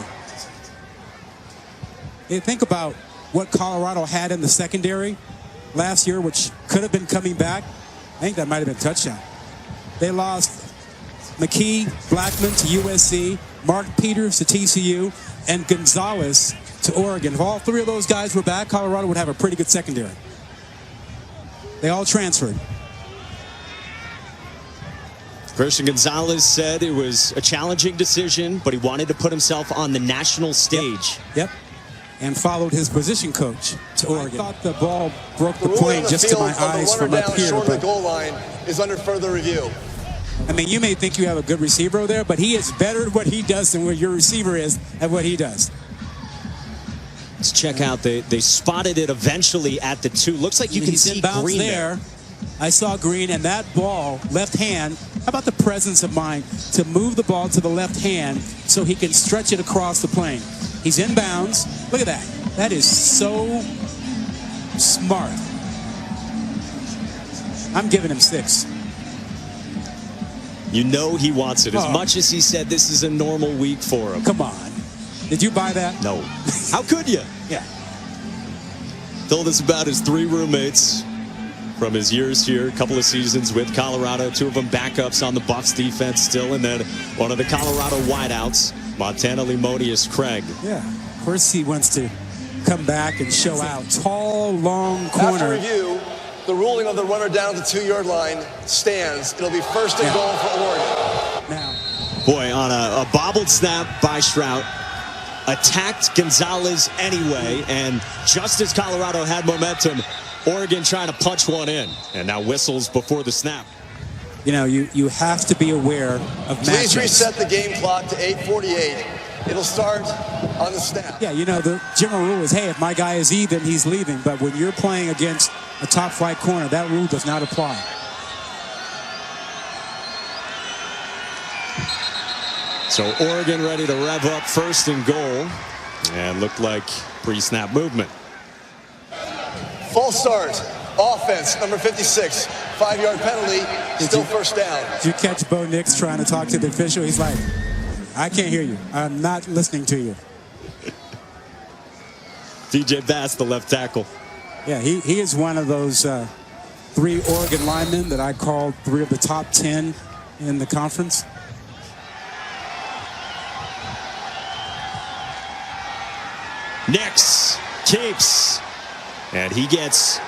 Hey, think about what Colorado had in the secondary last year, which could have been coming back. I think that might have been a touchdown. They lost McKee, Blackman to USC, Mark Peters to TCU, and Gonzalez to Oregon. If all 3 of those guys were back, Colorado would have a pretty good secondary. They all transferred. Christian Gonzalez said it was a challenging decision, but he wanted to put himself on the national stage. Yep. And followed his position coach to Oregon. I thought the ball broke the plane just to my eyes from up here. Short of the goal line is under further review. I mean, you may think you have a good receiver over there, but he is better at what he does than what your receiver is at what he does. Let's check out. They spotted it eventually at the 2. Looks like you can He's see inbounds Green there. I saw Green, and that ball, left hand, how about the presence of mind to move the ball to the left hand so he can stretch it across the plane? He's inbounds. Look at that. That is so smart. I'm giving him 6. You know he wants it. As much as he said this is a normal week for him. Come on. Did you buy that? No. How could you? Yeah. Told us about his 3 roommates from his years here, a couple of seasons with Colorado, 2 of them backups on the Buffs defense still, and then one of the Colorado wideouts, Montana Lemonius Craig. Yeah, of course he wants to come back and show out. Tall, long After corner. review, the ruling of the runner down at the 2-yard line stands. It'll be first and goal for Oregon. Now, Boy, on a bobbled snap by Strout, attacked Gonzalez anyway, and just as Colorado had momentum, Oregon trying to punch one in, and now whistles before the snap. you know, you have to be aware of Please matchups. reset the game clock to 8:48. It'll start on the snap. Yeah, you know, the general rule is, hey, if my guy is even, he's leaving. But when you're playing against a top flight corner, that rule does not apply. So Oregon ready to rev up first and goal, and looked like pre-snap movement. False start. Offense, number 56. 5-yard penalty. Still first down. Did you catch Bo Nix trying to talk to the official? He's like, I can't hear you. I'm not listening to you. DJ Bass, the left tackle. Yeah, he is one of those 3 Oregon linemen that I called 3 of the top 10 in the conference. Nix keeps, and he gets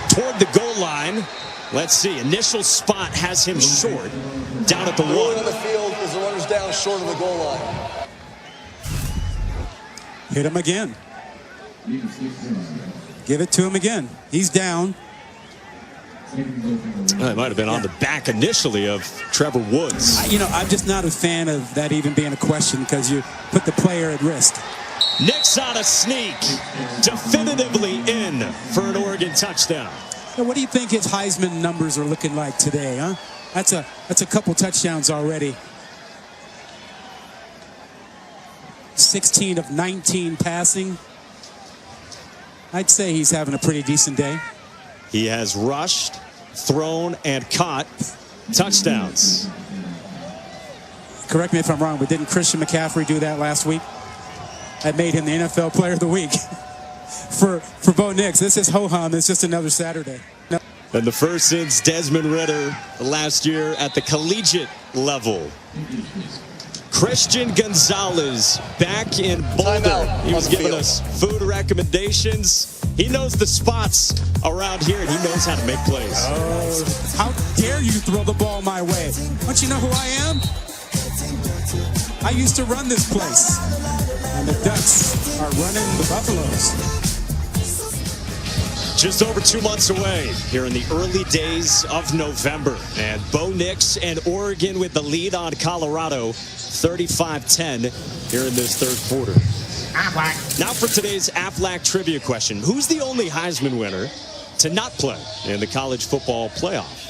toward the goal line. Let's see, initial spot has him short, down at the The ruling on 1. the field is the runner's down short of the goal line. Hit him again. Give it to him again. He's down. It might have been on the back initially of Trevor Woods. You know, I'm just not a fan of that even being a question because you put the player at risk. Nix on a sneak, definitively in for an Oregon touchdown. So what do you think his Heisman numbers are looking like today, huh? That's a couple touchdowns already. 16 of 19 passing. I'd say he's having a pretty decent day. He has rushed, thrown, and caught touchdowns. Correct me if I'm wrong, but didn't Christian McCaffrey do that last week? That made him the NFL Player of the Week. For Bo Nix, this is ho-hum. It's just another Saturday. No. And the first since Desmond Ridder last year at the collegiate level. Christian Gonzalez back in Boulder. Timeout He was on the giving field. us food recommendations. He knows the spots around here, and he knows how to make plays. Oh, how dare you throw the ball my way? Don't you know who I am? I used to run this place. And the Ducks are running the Buffaloes. Just over 2 months away here in the early days of November. And Bo Nix and Oregon with the lead on Colorado, 35-10 here in this third quarter. Now for today's Aflac trivia question. Who's the only Heisman winner to not play in the college football playoff?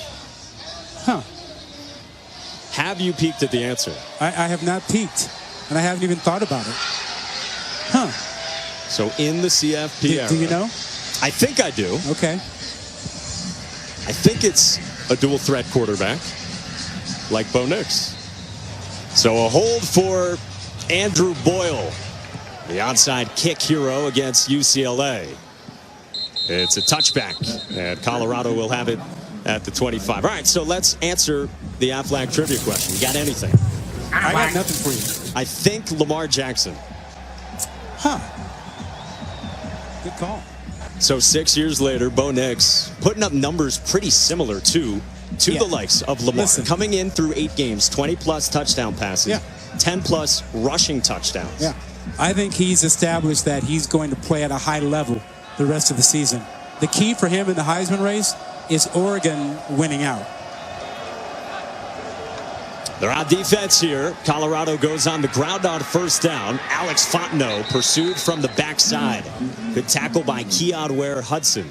Huh. Have you peeked at the answer? I have not peeked, and I haven't even thought about it. Huh. So in the CFP era. Do you know? I think I do. Okay. I think it's a dual threat quarterback like Bo Nix. So a hold for Andrew Boyle, the onside kick hero against UCLA. It's a touchback, and Colorado will have it at the 25. All right, so let's answer the Aflac trivia question. You got anything? I got nothing for you. I think Lamar Jackson. Huh. Good call. So 6 years later, Bo Nix putting up numbers pretty similar to the likes of Lamar. Listen. Coming in through 8 games, 20-plus touchdown passes, Yeah. 10-plus rushing touchdowns. Yeah. I think he's established that he's going to play at a high level the rest of the season. The key for him in the Heisman race is Oregon winning out. They're on defense here. Colorado goes on the ground on first down. Alex Fontenot pursued from the backside. Good tackle by Keon Ware-Hudson.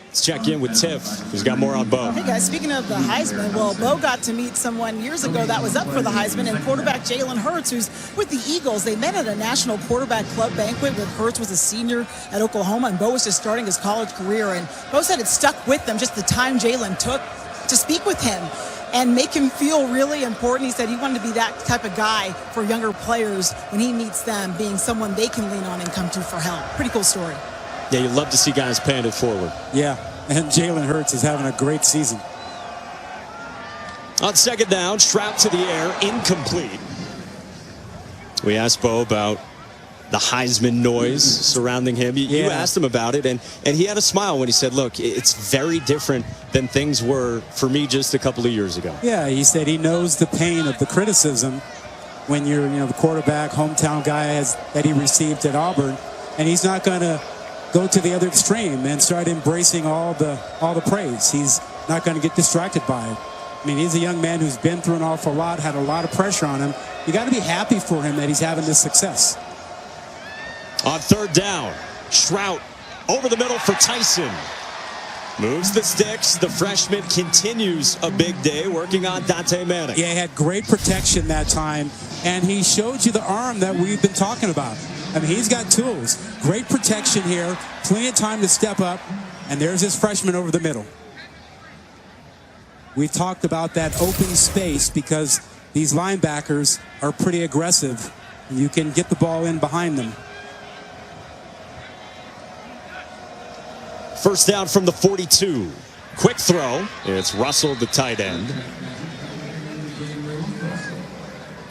Let's check in with Tiff, who's got more on Bo. Hey guys, speaking of the Heisman, well, Bo got to meet someone years ago that was up for the Heisman, and quarterback Jalen Hurts, who's with the Eagles. They met at a National Quarterback Club banquet when Hurts was a senior at Oklahoma, and Bo was just starting his college career. And Bo said it stuck with them just the time Jalen took to speak with him and make him feel really important. He said he wanted to be that type of guy for younger players when he meets them, being someone they can lean on and come to for help. Pretty cool story. Yeah, you love to see guys paying it forward. Yeah, and Jalen Hurts is having a great season. On second down, Stroud to the air, incomplete. We asked Bo about the Heisman noise surrounding him. You asked him about it, and he had a smile when he said, look, it's very different than things were for me just a couple of years ago. Yeah, he said he knows the pain of the criticism when you're, the quarterback, hometown guy that he received at Auburn, and he's not going to go to the other extreme and start embracing all the praise. He's not going to get distracted by it. I mean, he's a young man who's been through an awful lot, had a lot of pressure on him. You got to be happy for him that he's having this success. On third down, Stroud over the middle for Tyson. Moves the sticks. The freshman continues a big day working on Dante Manning. Yeah, he had great protection that time, and he showed you the arm that we've been talking about. I mean, he's got tools. Great protection here. Plenty of time to step up. And there's his freshman over the middle. We've talked about that open space because these linebackers are pretty aggressive. You can get the ball in behind them. First down from the 42. Quick throw. It's Russell, the tight end.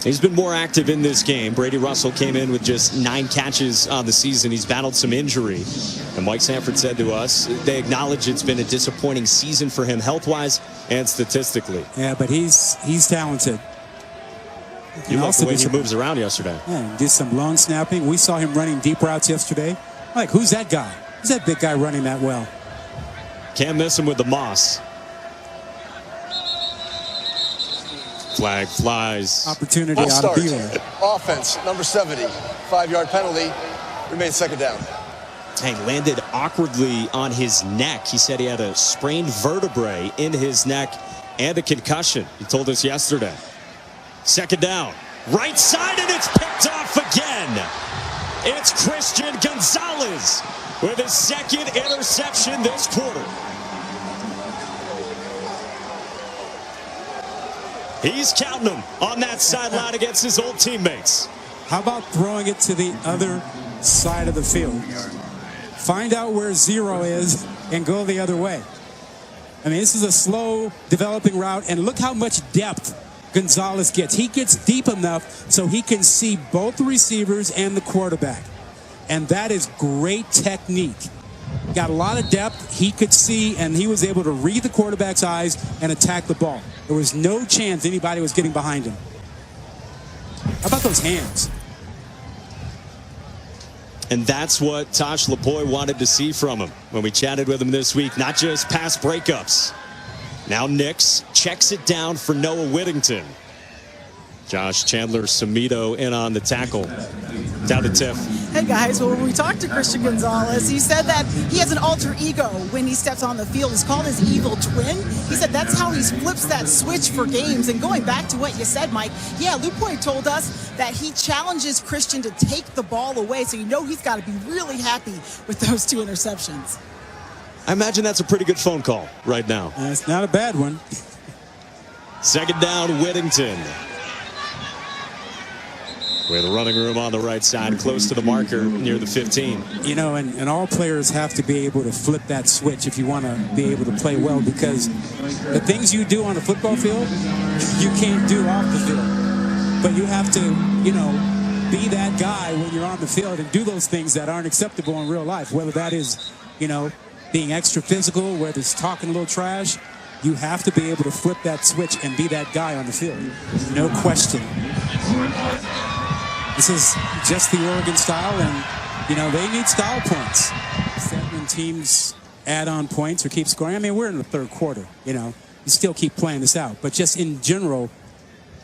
He's been more active in this game. Brady Russell came in with just 9 catches on the season. He's battled some injury. And Mike Sanford said to us, they acknowledge it's been a disappointing season for him health-wise and statistically. Yeah, but he's talented. You like the way he moves around yesterday. Yeah, did some long snapping. We saw him running deep routes yesterday. Like, who's that guy? Who's that big guy running that well? Can't miss him with the moss. Flag flies. Opportunity out of Beeler. Offense, number 70. 5-yard penalty. Remains second down. Hey, landed awkwardly on his neck. He said he had a sprained vertebrae in his neck and a concussion. He told us yesterday. Second down. Right side, and it's picked off again. It's Christian Gonzalez with his second interception this quarter. He's counting them on that sideline against his old teammates. How about throwing it to the other side of the field? Find out where 0 is and go the other way. I mean, this is a slow developing route, and look how much depth Gonzalez gets. He gets deep enough so he can see both the receivers and the quarterback. And that is great technique. Got a lot of depth. He could see, and he was able to read the quarterback's eyes and attack the ball. There was no chance anybody was getting behind him. How about those hands? And that's what Tosh Lupoi wanted to see from him when we chatted with him this week. Not just pass breakups. Now Nix checks it down for Noah Whittington. Josh Chandler-Samito in on the tackle. Down to Tiff. Hey guys, well, when we talked to Christian Gonzalez, he said that he has an alter ego when he steps on the field. It's called his evil twin. He said that's how he flips that switch for games. And going back to what you said, Mike, yeah, Lupoi told us that he challenges Christian to take the ball away. So you know he's got to be really happy with those 2 interceptions. I imagine that's a pretty good phone call right now. It's not a bad one. Second down, Whittington. With a running room on the right side, close to the marker near the 15. You know, and all players have to be able to flip that switch if you want to be able to play well, because the things you do on a football field, you can't do off the field. But you have to, be that guy when you're on the field and do those things that aren't acceptable in real life, whether that is, being extra physical, whether it's talking a little trash. You have to be able to flip that switch and be that guy on the field. No question. This is just the Oregon style, and, they need style points. When teams add on points or keep scoring. I mean, we're in the third quarter, You still keep playing this out. But just in general,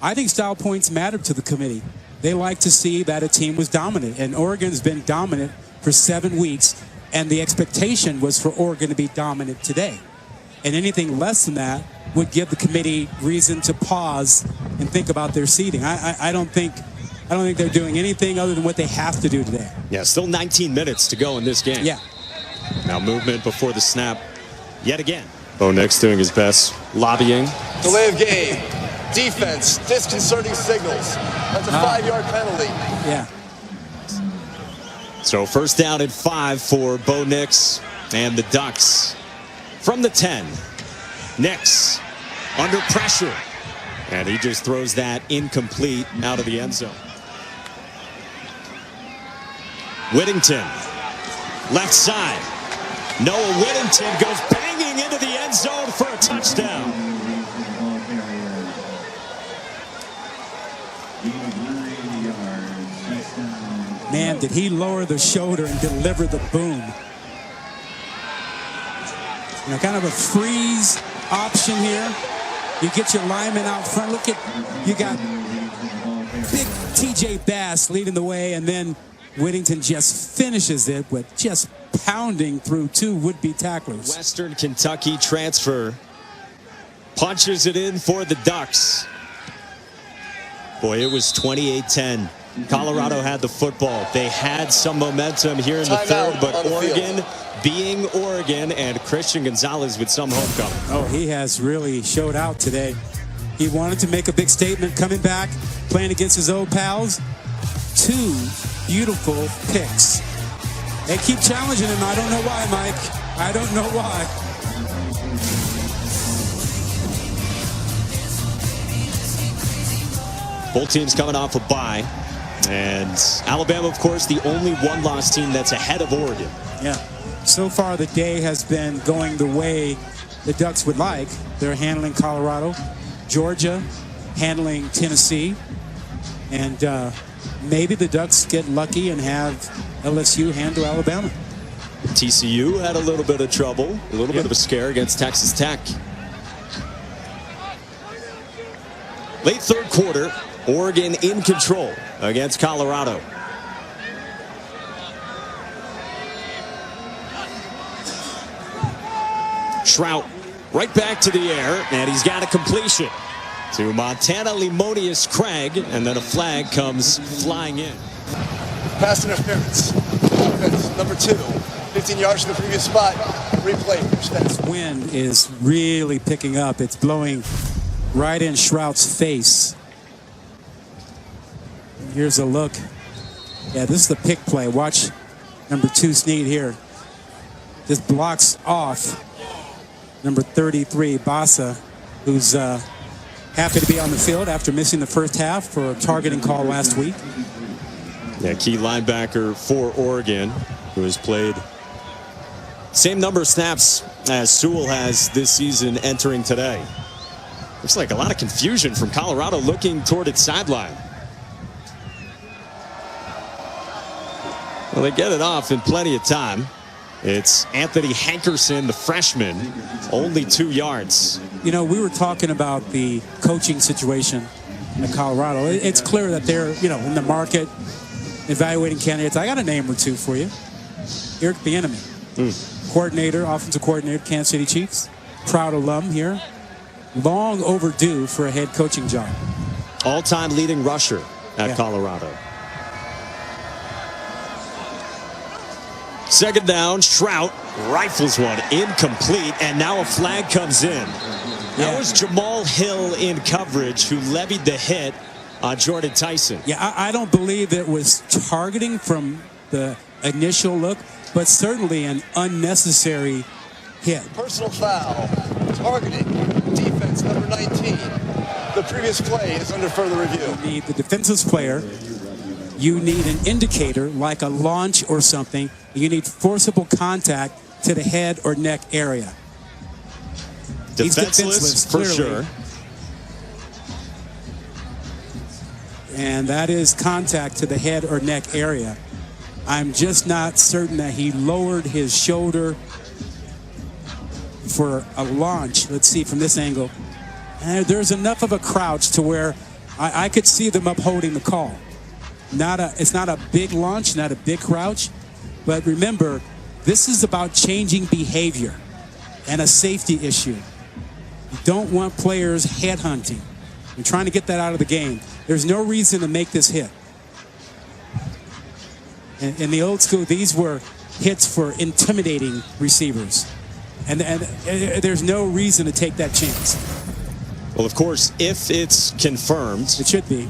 I think style points matter to the committee. They like to see that a team was dominant, and Oregon's been dominant for 7 weeks, and the expectation was for Oregon to be dominant today. And anything less than that would give the committee reason to pause and think about their seeding. I don't think they're doing anything other than what they have to do today. Yeah, still 19 minutes to go in this game. Yeah. Now movement before the snap yet again. Bo Nix doing his best, lobbying. Delay of game. Defense, disconcerting signals. That's a 5-yard penalty. Yeah. So first down and 5 for Bo Nix and the Ducks. From the 10, Nix under pressure. And he just throws that incomplete out of the end zone. Whittington, left side. Noah Whittington goes banging into the end zone for a touchdown. Man, did he lower the shoulder and deliver the boom. You know, kind of a freeze option here. You get your lineman out front. Look at, you got big TJ Bass leading the way, and then Whittington just finishes it with just pounding through 2 would-be tacklers. Western Kentucky transfer punches it in for the Ducks. Boy, it was 28-10. Colorado had the football. They had some momentum here in the third, but Oregon being Oregon, and Christian Gonzalez with some homecoming. Oh, he has really showed out today. He wanted to make a big statement coming back, playing against his old pals. 2 beautiful picks. They keep challenging him. I don't know why, Mike. I don't know why. Both teams coming off a bye. And Alabama, of course, the only one-loss team that's ahead of Oregon. Yeah. So far, the day has been going the way the Ducks would like. They're handling Colorado, Georgia, handling Tennessee, and maybe the Ducks get lucky and have LSU handle Alabama. TCU had a little bit of trouble, a little bit of a scare against Texas Tech. Late third quarter, Oregon in control against Colorado. Trout right back to the air, and he's got a completion to Montana Limonius Craig, and then a flag comes flying in. Pass interference. Offense, number 2. 15 yards from the previous spot. Replay. This wind is really picking up. It's blowing right in Shrout's face. Here's a look. Yeah, this is the pick play. Watch number 2 Snead here. Just blocks off number 33, Bassa, who's happy to be on the field after missing the first half for a targeting call last week. Yeah, key linebacker for Oregon, who has played same number of snaps as Sewell has this season entering today. Looks like a lot of confusion from Colorado looking toward its sideline. Well, they get it off in plenty of time. It's Anthony Hankerson, the freshman, only 2 yards. You know, we were talking about the coaching situation in Colorado. It's clear that they're, in the market evaluating candidates. I got a name or 2 for you. Eric Bieniemy, coordinator, offensive coordinator, Kansas City Chiefs. Proud alum here. Long overdue for a head coaching job. All-time leading rusher at Colorado. Second down, Trout rifles one, incomplete, and now a flag comes in. That was Jamal Hill in coverage who levied the hit on Jordan Tyson. Yeah, I don't believe it was targeting from the initial look, but certainly an unnecessary hit. Personal foul, targeting, defense number 19. The previous play is under further review. You need the defensive player. You need an indicator like a launch or something. You need forcible contact to the head or neck area. Defenseless, for sure. And that is contact to the head or neck area. I'm just not certain that he lowered his shoulder for a launch. Let's see from this angle. And there's enough of a crouch to where I could see them upholding the call. It's not a big launch, not a big crouch, but remember, this is about changing behavior and a safety issue. You don't want players headhunting. You're trying to get that out of the game. There's no reason to make this hit. In the old school, these were hits for intimidating receivers. And there's no reason to take that chance. Well, of course, if it's confirmed, it should be,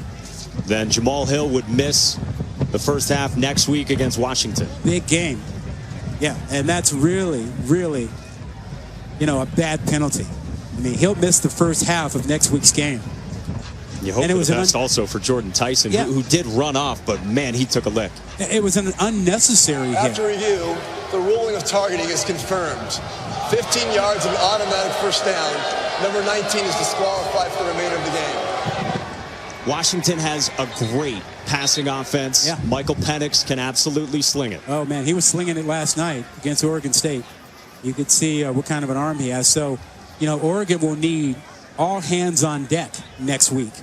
then Jamal Hill would miss the first half next week against Washington. Big game. Yeah, and that's really, really, a bad penalty. I mean, he'll miss the first half of next week's game. You hope for the best also for Jordan Tyson, who did run off, but man, he took a lick. It was an unnecessary hit. After review, the ruling of targeting is confirmed. 15 yards of an automatic first down. Number 19 is disqualified for the remainder of the game. Washington has a great passing offense. Yeah. Michael Penix can absolutely sling it. Oh, man, he was slinging it last night against Oregon State. You could see what kind of an arm he has. So, Oregon will need all hands on deck next week.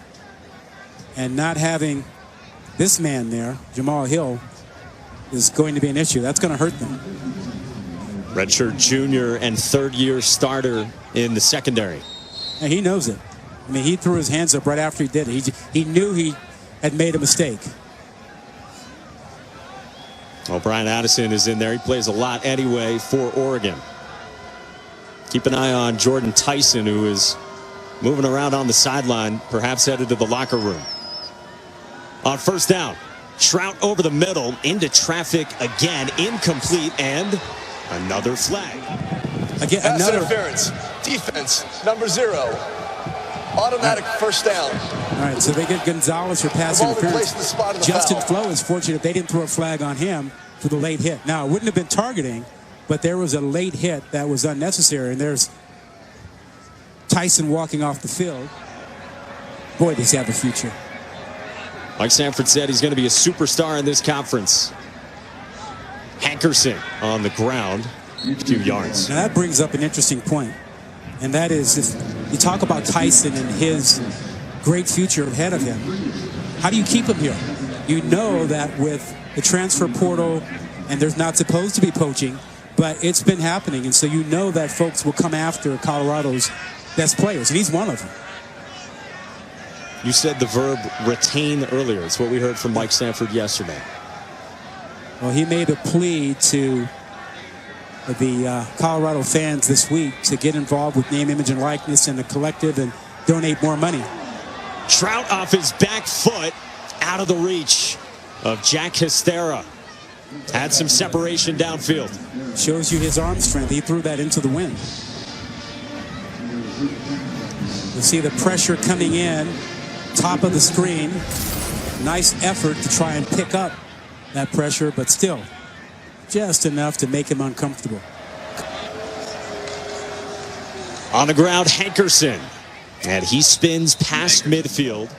And not having this man there, Jamal Hill, is going to be an issue. That's going to hurt them. Redshirt junior and third-year starter in the secondary. And he knows it. I mean, he threw his hands up right after he did it. He knew he had made a mistake. Well, Brian Addison is in there. He plays a lot anyway for Oregon. Keep an eye on Jordan Tyson, who is moving around on the sideline, perhaps headed to the locker room. On first down, Trout over the middle, into traffic again, incomplete, and another flag. Again, Pass interference. Defense, number 0. Automatic first down. All right, so they get Gonzalez for pass interference. Justin Flo is fortunate they didn't throw a flag on him for the late hit. Now, it wouldn't have been targeting, but there was a late hit that was unnecessary, and there's Tyson walking off the field. Boy, does he have a future. Mike Sanford said he's going to be a superstar in this conference. Hankerson on the ground, a few yards. Now that brings up an interesting point, and that is, if you talk about Tyson and his great future ahead of him, how do you keep him here? You know that with the transfer portal, and there's not supposed to be poaching, but it's been happening, and so you know that folks will come after Colorado's best players, and he's one of them. You said the verb retain earlier. It's what we heard from Mike Sanford yesterday. Well, he made a plea to the Colorado fans this week to get involved with name, image, and likeness in the collective and donate more money. Trout off his back foot, out of the reach of Jack Histera. Had some separation downfield. Shows you his arm strength. He threw that into the wind. You see the pressure coming in, top of the screen. Nice effort to try and pick up that pressure, but still just enough to make him uncomfortable. On the ground, Hankerson. And he spins past midfield.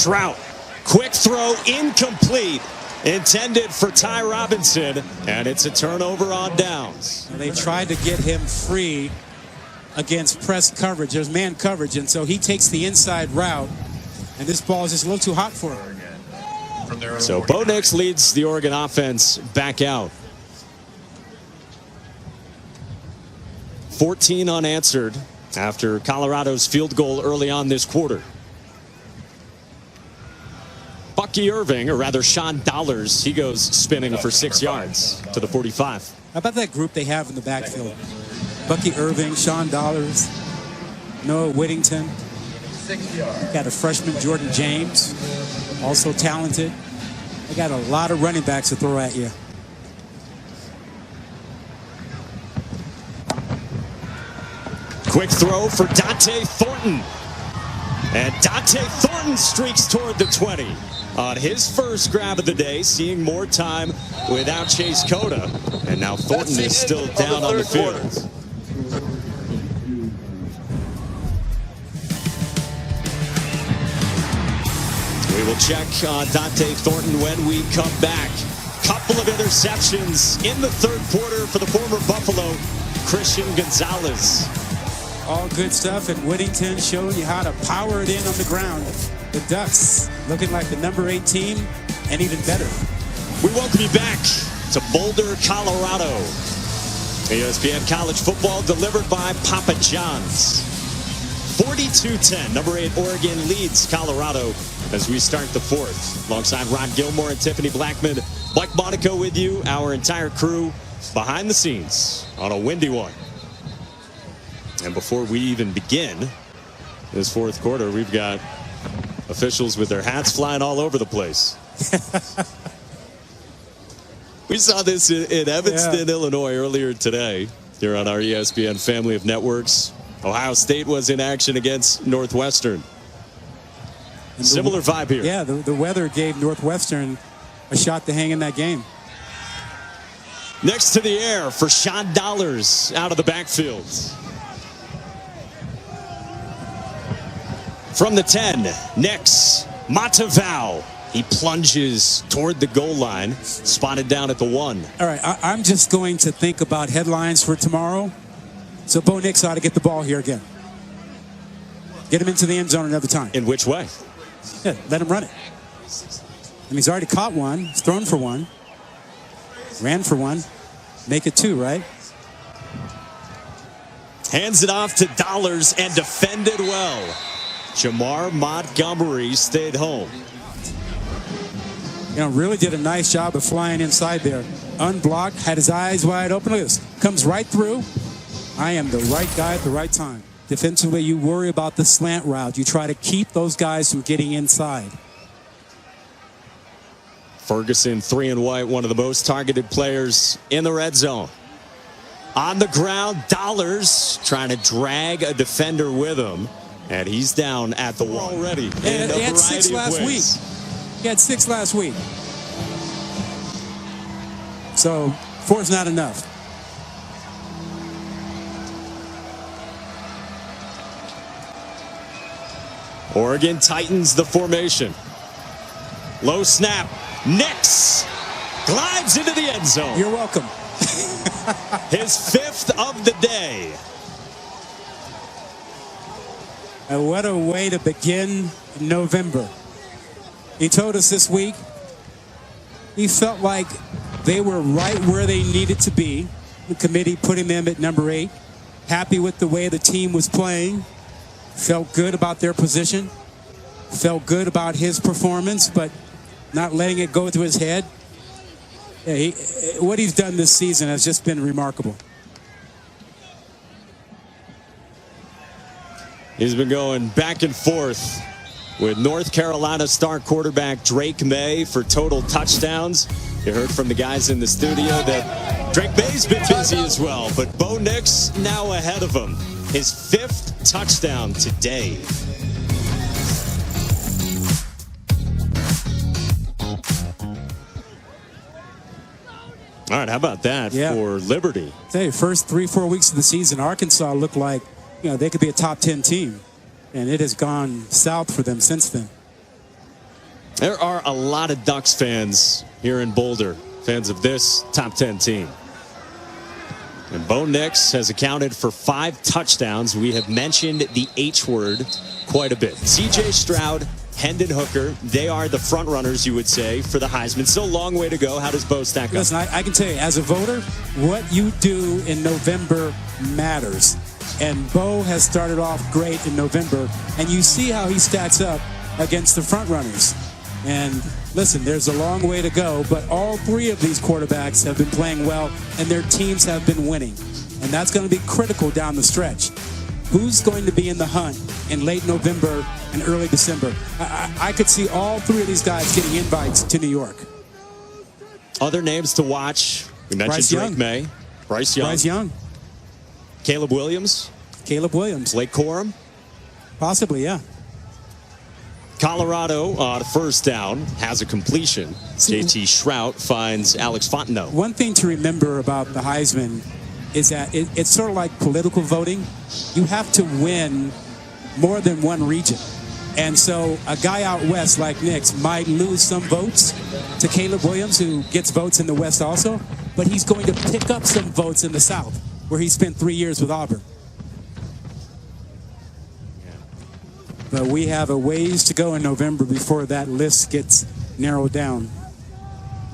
Trout, quick throw, incomplete. Intended for Ty Robinson, and it's a turnover on downs. They tried to get him free against press coverage. There's man coverage, and so he takes the inside route, and this ball is just a little too hot for him. So Bo Nix leads the Oregon offense back out. 14 unanswered after Colorado's field goal early on this quarter. Bucky Irving, or rather Sean Dollars, he goes spinning for 6 yards to the 45. How about that group they have in the backfield? Bucky Irving, Sean Dollars, Noah Whittington. Got a freshman, Jordan James, also talented. They got a lot of running backs to throw at you. Quick throw for Dante Thornton. And Dante Thornton streaks toward the 20 on his first grab of the day, seeing more time without Chase Cota. And now Thornton is still down on the field. We will check on Dante Thornton when we come back. Couple of interceptions in the third quarter for the former Buffalo Christian Gonzalez. All good stuff, and Whittington showing you how to power it in on the ground. The Ducks looking like the number 8 team, and even better. We welcome you back to Boulder, Colorado. ESPN College Football delivered by Papa John's. 42-10, number 8 Oregon leads Colorado as we start the fourth. Alongside Ron Gilmore and Tiffany Blackman, Mike Monaco with you, our entire crew behind the scenes on a windy one. And before we even begin this fourth quarter, we've got officials with their hats flying all over the place. We saw this in Evanston, Illinois earlier today here on our ESPN family of networks. Ohio State was in action against Northwestern. Similar vibe here. Yeah, the weather gave Northwestern a shot to hang in that game. Next to the air for Sean Dollars out of the backfield. From the 10, Nix Matavao. He plunges toward the goal line, spotted down at the 1. All right, I'm just going to think about headlines for tomorrow. So Bo Nix ought to get the ball here again. Get him into the end zone another time. In which way? Yeah, let him run it. I mean, he's already caught one. He's thrown for one. Ran for one. Make it 2, right? Hands it off to Dollars and defended well. Jamar Montgomery stayed home. You know, really did a nice job of flying inside there. Unblocked, had his eyes wide open. Look at this. Comes right through. I am the right guy at the right time. Defensively, you worry about the slant route. You try to keep those guys from getting inside. Ferguson, 3 and white, one of the most targeted players in the red zone. On the ground, Dollars trying to drag a defender with him. And he's down at the 1 already. He had 6 last week. He had 6 last week. So 4 is not enough. Oregon tightens the formation. Low snap. Nix glides into the end zone. You're welcome. His 5th of the day. And what a way to begin November. He told us this week he felt like they were right where they needed to be. The committee putting them at number 8. Happy with the way the team was playing. Felt good about their position. Felt good about his performance, but not letting it go through his head. Yeah, what he's done this season has just been remarkable. He's been going back and forth with North Carolina star quarterback Drake May for total touchdowns. You heard from the guys in the studio that Drake May's been busy as well, but Bo Nix now ahead of him. His 5th touchdown today. All right, how about that for Liberty? Tell you, first 3-4 weeks of the season, Arkansas looked like, you know, they could be a top 10 team, and it has gone south for them since then. There are a lot of Ducks fans here in Boulder, fans of this top 10 team. And Bo Nix has accounted for 5 touchdowns. We have mentioned the H word quite a bit. C.J. Stroud, Hendon Hooker, they are the front runners, you would say, for the Heisman. Still a long way to go. How does Bo stack up? Listen, I can tell you, as a voter, what you do in November matters. And Bo has started off great in November, and you see how he stacks up against the front runners. And listen, there's a long way to go, but all 3 of these quarterbacks have been playing well, and their teams have been winning. And that's going to be critical down the stretch. Who's going to be in the hunt in late November and early December? I could see all 3 of these guys getting invites to New York. Other names to watch. We mentioned Drake May. Bryce Young. Caleb Williams. Blake Corum. Possibly, yeah. Colorado on first down has a completion. JT Shrout finds Alex Fontenot. One thing to remember about the Heisman is that it's sort of like political voting. You have to win more than one region. And so a guy out west like Nix might lose some votes to Caleb Williams, who gets votes in the West also, but he's going to pick up some votes in the South. where he spent 3 years with Auburn. But we have a ways to go in November before that list gets narrowed down.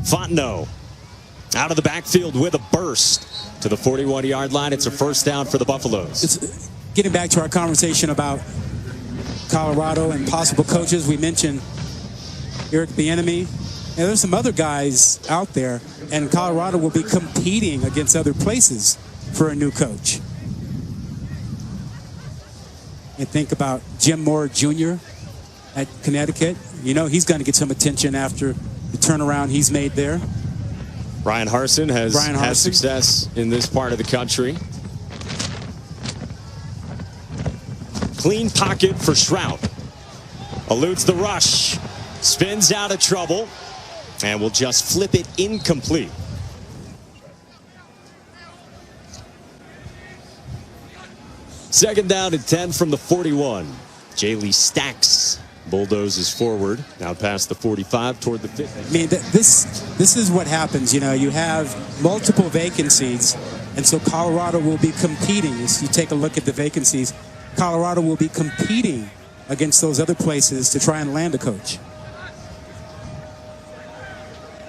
Fontenot out of the backfield with a burst to the 41-yard line. It's a first down for the Buffaloes. It's getting back to our conversation about Colorado and possible coaches. We mentioned Eric Bieniemy. And there's some other guys out there, and Colorado will be competing against other places for a new coach. And think about Jim Moore Jr. at Connecticut. You know he's going to get some attention after the turnaround he's made there. Brian Harsin has had success in this part of the country. Clean pocket for Shrout. Eludes the rush. Spins out of trouble. And will just flip it incomplete. Second down and 10 from the 41. Jaylee Stacks bulldozes forward. Now past the 45 toward the 50. I mean, this is what happens. You know, you have multiple vacancies, and so Colorado will be competing. As you take a look at the vacancies, Colorado will be competing against those other places to try and land a coach.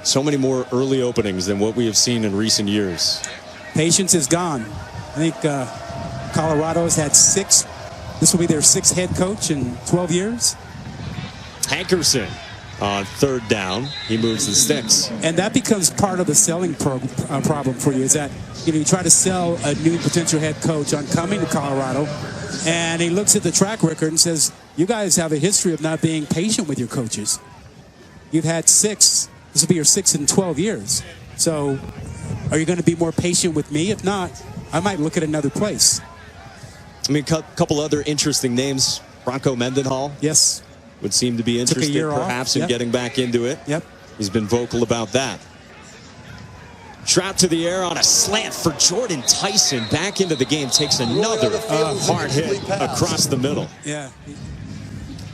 So many more early openings than what we have seen in recent years. Patience is gone. I think Colorado has had 6. This will be their 6th head coach in 12 years. Hankerson on third down. He moves the sticks. And that becomes part of the selling problem for you, is that you try to sell a new potential head coach on coming to Colorado, and he looks at the track record and says, you guys have a history of not being patient with your coaches. You've had 6. This will be your 6th in 12 years. So are you going to be more patient with me? If not, I might look at another place. I mean, a couple other interesting names. Bronco Mendenhall. Yes. Would seem to be interested perhaps in getting back into it. Yep. He's been vocal about that. Shrout to the air on a slant for Jordan Tyson. Back into the game. Takes another hard hit across the middle. Yeah.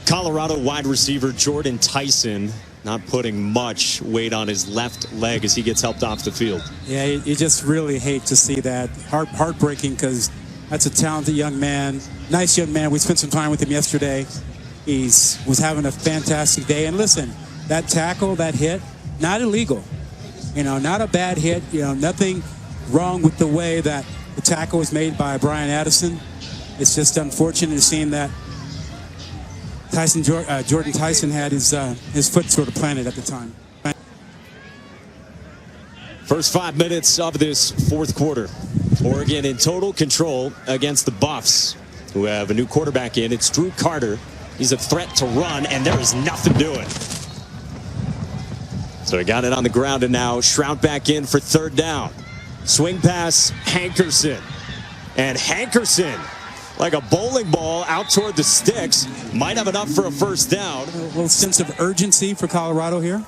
Colorado wide receiver Jordan Tyson not putting much weight on his left leg as he gets helped off the field. Yeah, you just really hate to see that. Heartbreaking, because that's a talented young man. Nice young man. We spent some time with him yesterday. He was having a fantastic day. And listen, that tackle, that hit, not illegal. You know, not a bad hit. You know, nothing wrong with the way that the tackle was made by Brian Addison. It's just unfortunate to see that Jordan Tyson had his foot sort of planted at the time. First 5 minutes of this fourth quarter. Oregon in total control against the Buffs, who have a new quarterback in. It's Drew Carter. He's a threat to run, and there is nothing doing. So he got it on the ground, and now Shrout back in for third down. Swing pass, Hankerson. And Hankerson, like a bowling ball out toward the sticks, might have enough for a first down. A little sense of urgency for Colorado here.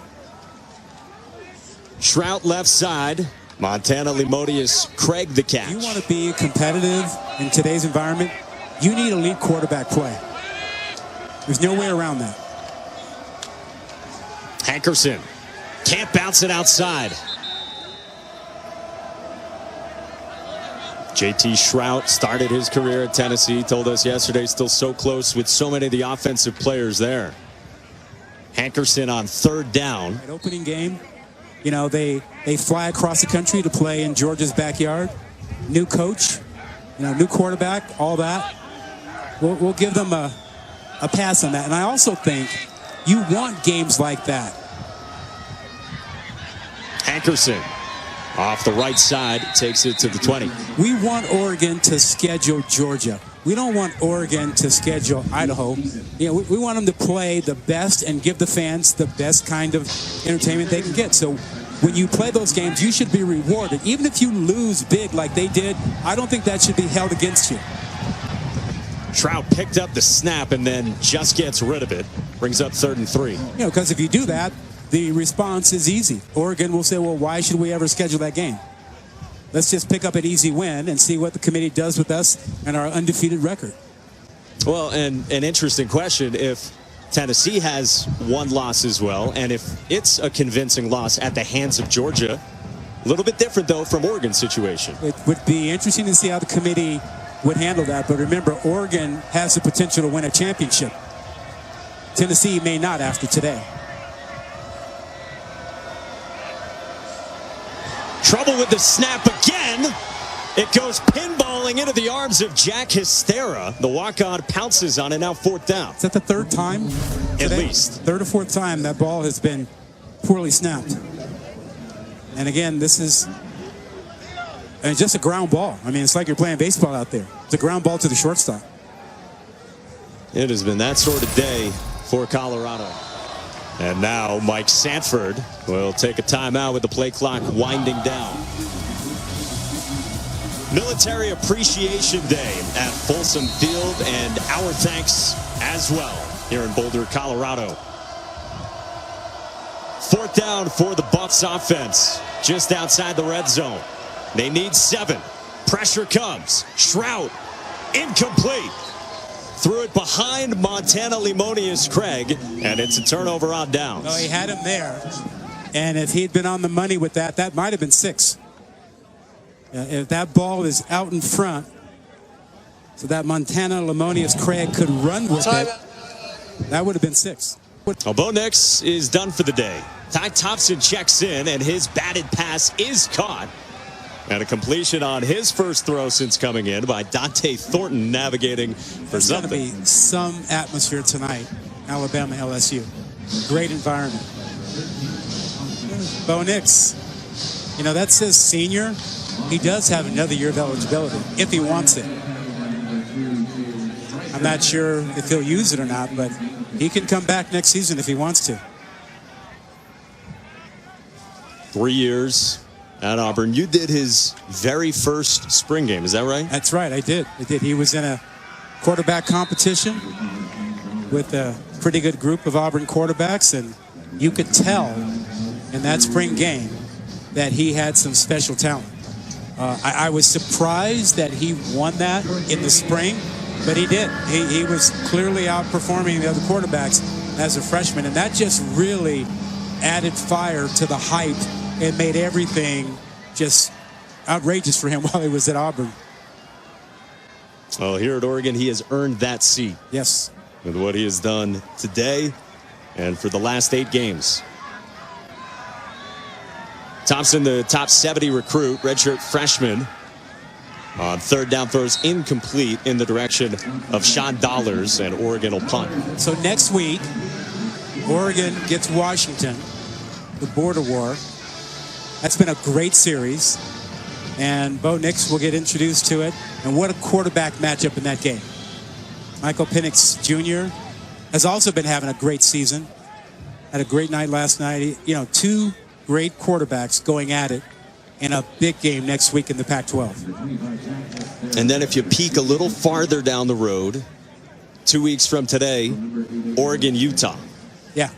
Shrout left side. Montana Limodius Craig the catch. You want to be competitive in today's environment, you need elite quarterback play. There's no way around that. Hankerson can't bounce it outside. JT Shrout started his career at Tennessee. Told us yesterday still so close with so many of the offensive players there. Hankerson on third down. At opening game, you know, they fly across the country to play in Georgia's backyard. New coach, you know, new quarterback, all that. We'll give them a pass on that. And I also think you want games like that. Hankerson off the right side, takes it to the 20. We want Oregon to schedule Georgia. We don't want Oregon to schedule Idaho. You know, we want them to play the best and give the fans the best kind of entertainment they can get. So when you play those games, you should be rewarded. Even if you lose big like they did, I don't think that should be held against you. Shrout picked up the snap and then just gets rid of it. Brings up 3rd and 3. You know, because if you do that, the response is easy. Oregon will say, well, why should we ever schedule that game? Let's just pick up an easy win and see what the committee does with us and our undefeated record. Well, and an interesting question, if Tennessee has one loss as well, and if it's a convincing loss at the hands of Georgia, A little bit different, though, from Oregon's situation. It would be interesting to see how the committee would handle that. But remember, Oregon has the potential to win a championship. Tennessee may not after today. Trouble with the snap again. It goes pinballing into the arms of Jack Hystera. The walk-on pounces on it, now 4th down. Is that the third time today? At least. Third or fourth time that ball has been poorly snapped. And again, this is just a ground ball. I mean, it's like you're playing baseball out there. It's a ground ball to the shortstop. It has been that sort of day for Colorado. And now Mike Sanford will take a timeout with the play clock winding down. Military Appreciation Day at Folsom Field, and our thanks as well here in Boulder, Colorado. 4th down for the Buffs offense, just outside the red zone. They need 7. Pressure comes. Shrout, incomplete. Threw it behind Montana Lemonius Craig, and it's a turnover on downs. Oh, he had him there. And if he'd been on the money with that, that might have been 6. If that ball is out in front, so that Montana Lemonius Craig could run with it, that would have been 6. Well, Bo Nix is done for the day. Ty Thompson checks in, and his batted pass is caught. And a completion on his first throw since coming in by Dante Thornton, navigating for There's something. There's going to be some atmosphere tonight. Alabama, LSU. Great environment. Bo Nix, that says senior. He does have another year of eligibility if he wants it. I'm not sure if he'll use it or not, but he can come back next season if he wants to. 3 years at Auburn. You did his very first spring game, is that right? That's right, I did. He was in a quarterback competition with a pretty good group of Auburn quarterbacks, and you could tell in that spring game that he had some special talent. I was surprised that he won that in the spring, but he did. He was clearly outperforming the other quarterbacks as a freshman, and that just really added fire to the hype and made everything just outrageous for him while he was at Auburn. Well, here at Oregon, he has earned that seat. Yes. With what he has done today and for the last 8 games. Thompson, the top 70 recruit, redshirt freshman, on 3rd down throws incomplete in the direction of Sean Dollars, and Oregon will punt. So next week, Oregon gets Washington, the border war. That's been a great series, and Bo Nix will get introduced to it. And what a quarterback matchup in that game. Michael Penix Jr. has also been having a great season. Had a great night last night. 2 great quarterbacks going at it in a big game next week in the Pac-12. And then if you peek a little farther down the road, 2 weeks from today, Oregon, Utah. Yeah.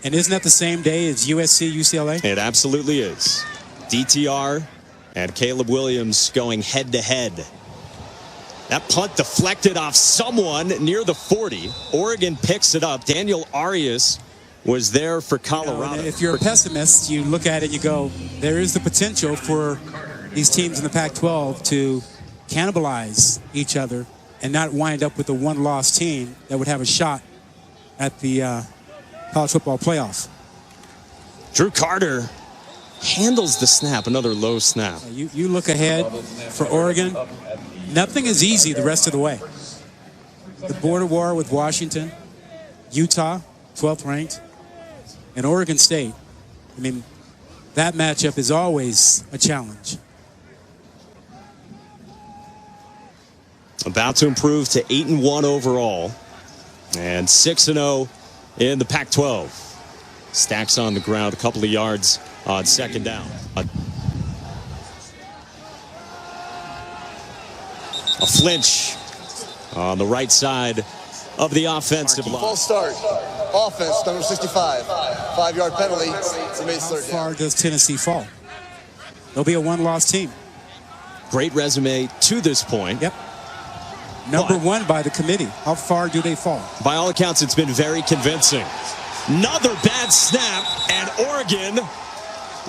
And isn't that the same day as USC, UCLA? It absolutely is. DTR and Caleb Williams going head-to-head. That punt deflected off someone near the 40. Oregon picks it up. Daniel Arias was there for Colorado. If you're a pessimist, you look at it and you go, there is the potential for these teams in the Pac-12 to cannibalize each other and not wind up with a one-loss team that would have a shot at the college football playoff. Drew Carter handles the snap, another low snap. You look ahead for Oregon. Nothing is easy the rest of the way. The border war with Washington, Utah, 12th ranked, and Oregon State. I mean, that matchup is always a challenge. About to improve to 8-1 overall and 6-0 in the Pac-12. Stacks on the ground, a couple of yards on 2nd down. A flinch on the right side of the offensive line. False start. Offense, number 65. 5-yard penalty. Remains How 3rd far down. does Tennessee fall? They'll be a one-loss team. Great resume to this point. Yep. Number 1 by the committee. How far do they fall? By all accounts, it's been very convincing. Another bad snap, and Oregon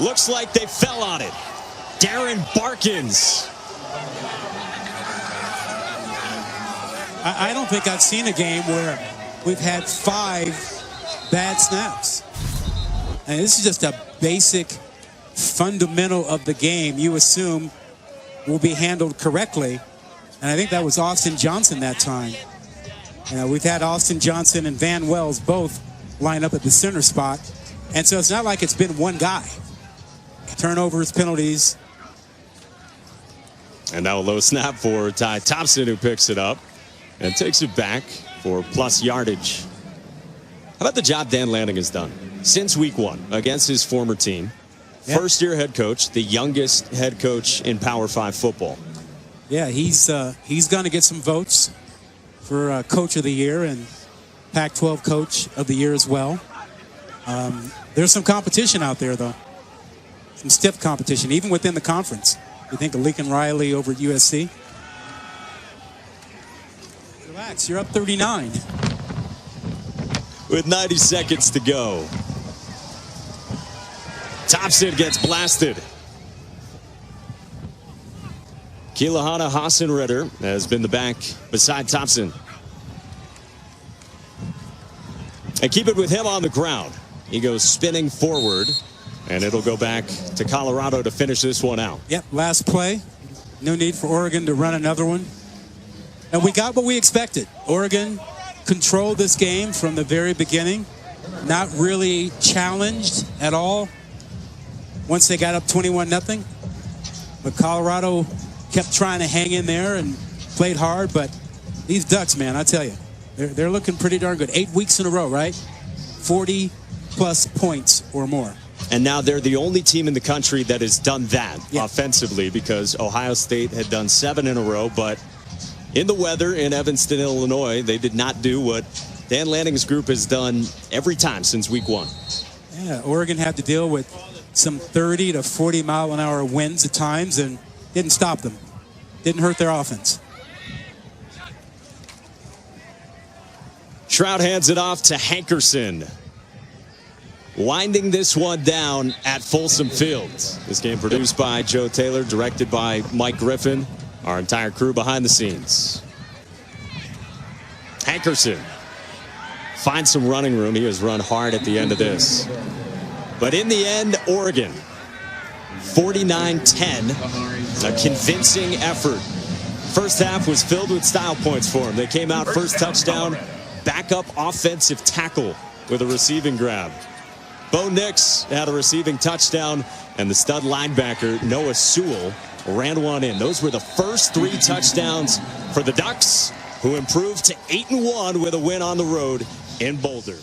Looks like they fell on it. Darren Barkins. I don't think I've seen a game where we've had 5 bad snaps. And this is just a basic fundamental of the game you assume will be handled correctly. And I think that was Austin Johnson that time. We've had Austin Johnson and Van Wells both line up at the center spot. And so it's not like it's been one guy. Turnovers, penalties. And now a low snap for Ty Thompson, who picks it up and takes it back for plus yardage. How about the job Dan Lanning has done since week 1 against his former team? Yep. First-year head coach, the youngest head coach in Power 5 football. Yeah, he's going to get some votes for Coach of the Year and Pac-12 Coach of the Year as well. There's some competition out there, though. Some stiff competition, even within the conference. You think of Lincoln Riley over at USC? Relax, you're up 39. With 90 seconds to go. Thompson gets blasted. Keilahana Hassan-Ritter has been the back beside Thompson. And keep it with him on the ground. He goes spinning forward, and it'll go back to Colorado to finish this one out. Yep, last play. No need for Oregon to run another one. And we got what we expected. Oregon controlled this game from the very beginning. Not really challenged at all once they got up 21-0. But Colorado kept trying to hang in there and played hard. But these Ducks, man, I tell you, they're looking pretty darn good. 8 weeks in a row, right? 40-plus points or more. And now they're the only team in the country that has done that offensively, because Ohio State had done 7 in a row. But in the weather in Evanston, Illinois, they did not do what Dan Lanning's group has done every time since week 1. Yeah, Oregon had to deal with some 30 to 40 mile an hour winds at times and didn't stop them. Didn't hurt their offense. Shroud hands it off to Hankerson. Winding this one down at Folsom Field. This game produced by Joe Taylor, directed by Mike Griffin. Our entire crew behind the scenes. Hankerson finds some running room. He has run hard at the end of this. But in the end, Oregon, 49-10, a convincing effort. First half was filled with style points for them. They came out first touchdown, backup offensive tackle with a receiving grab. Bo Nix had a receiving touchdown, and the stud linebacker, Noah Sewell, ran one in. Those were the first 3 touchdowns for the Ducks, who improved to 8-1 with a win on the road in Boulder.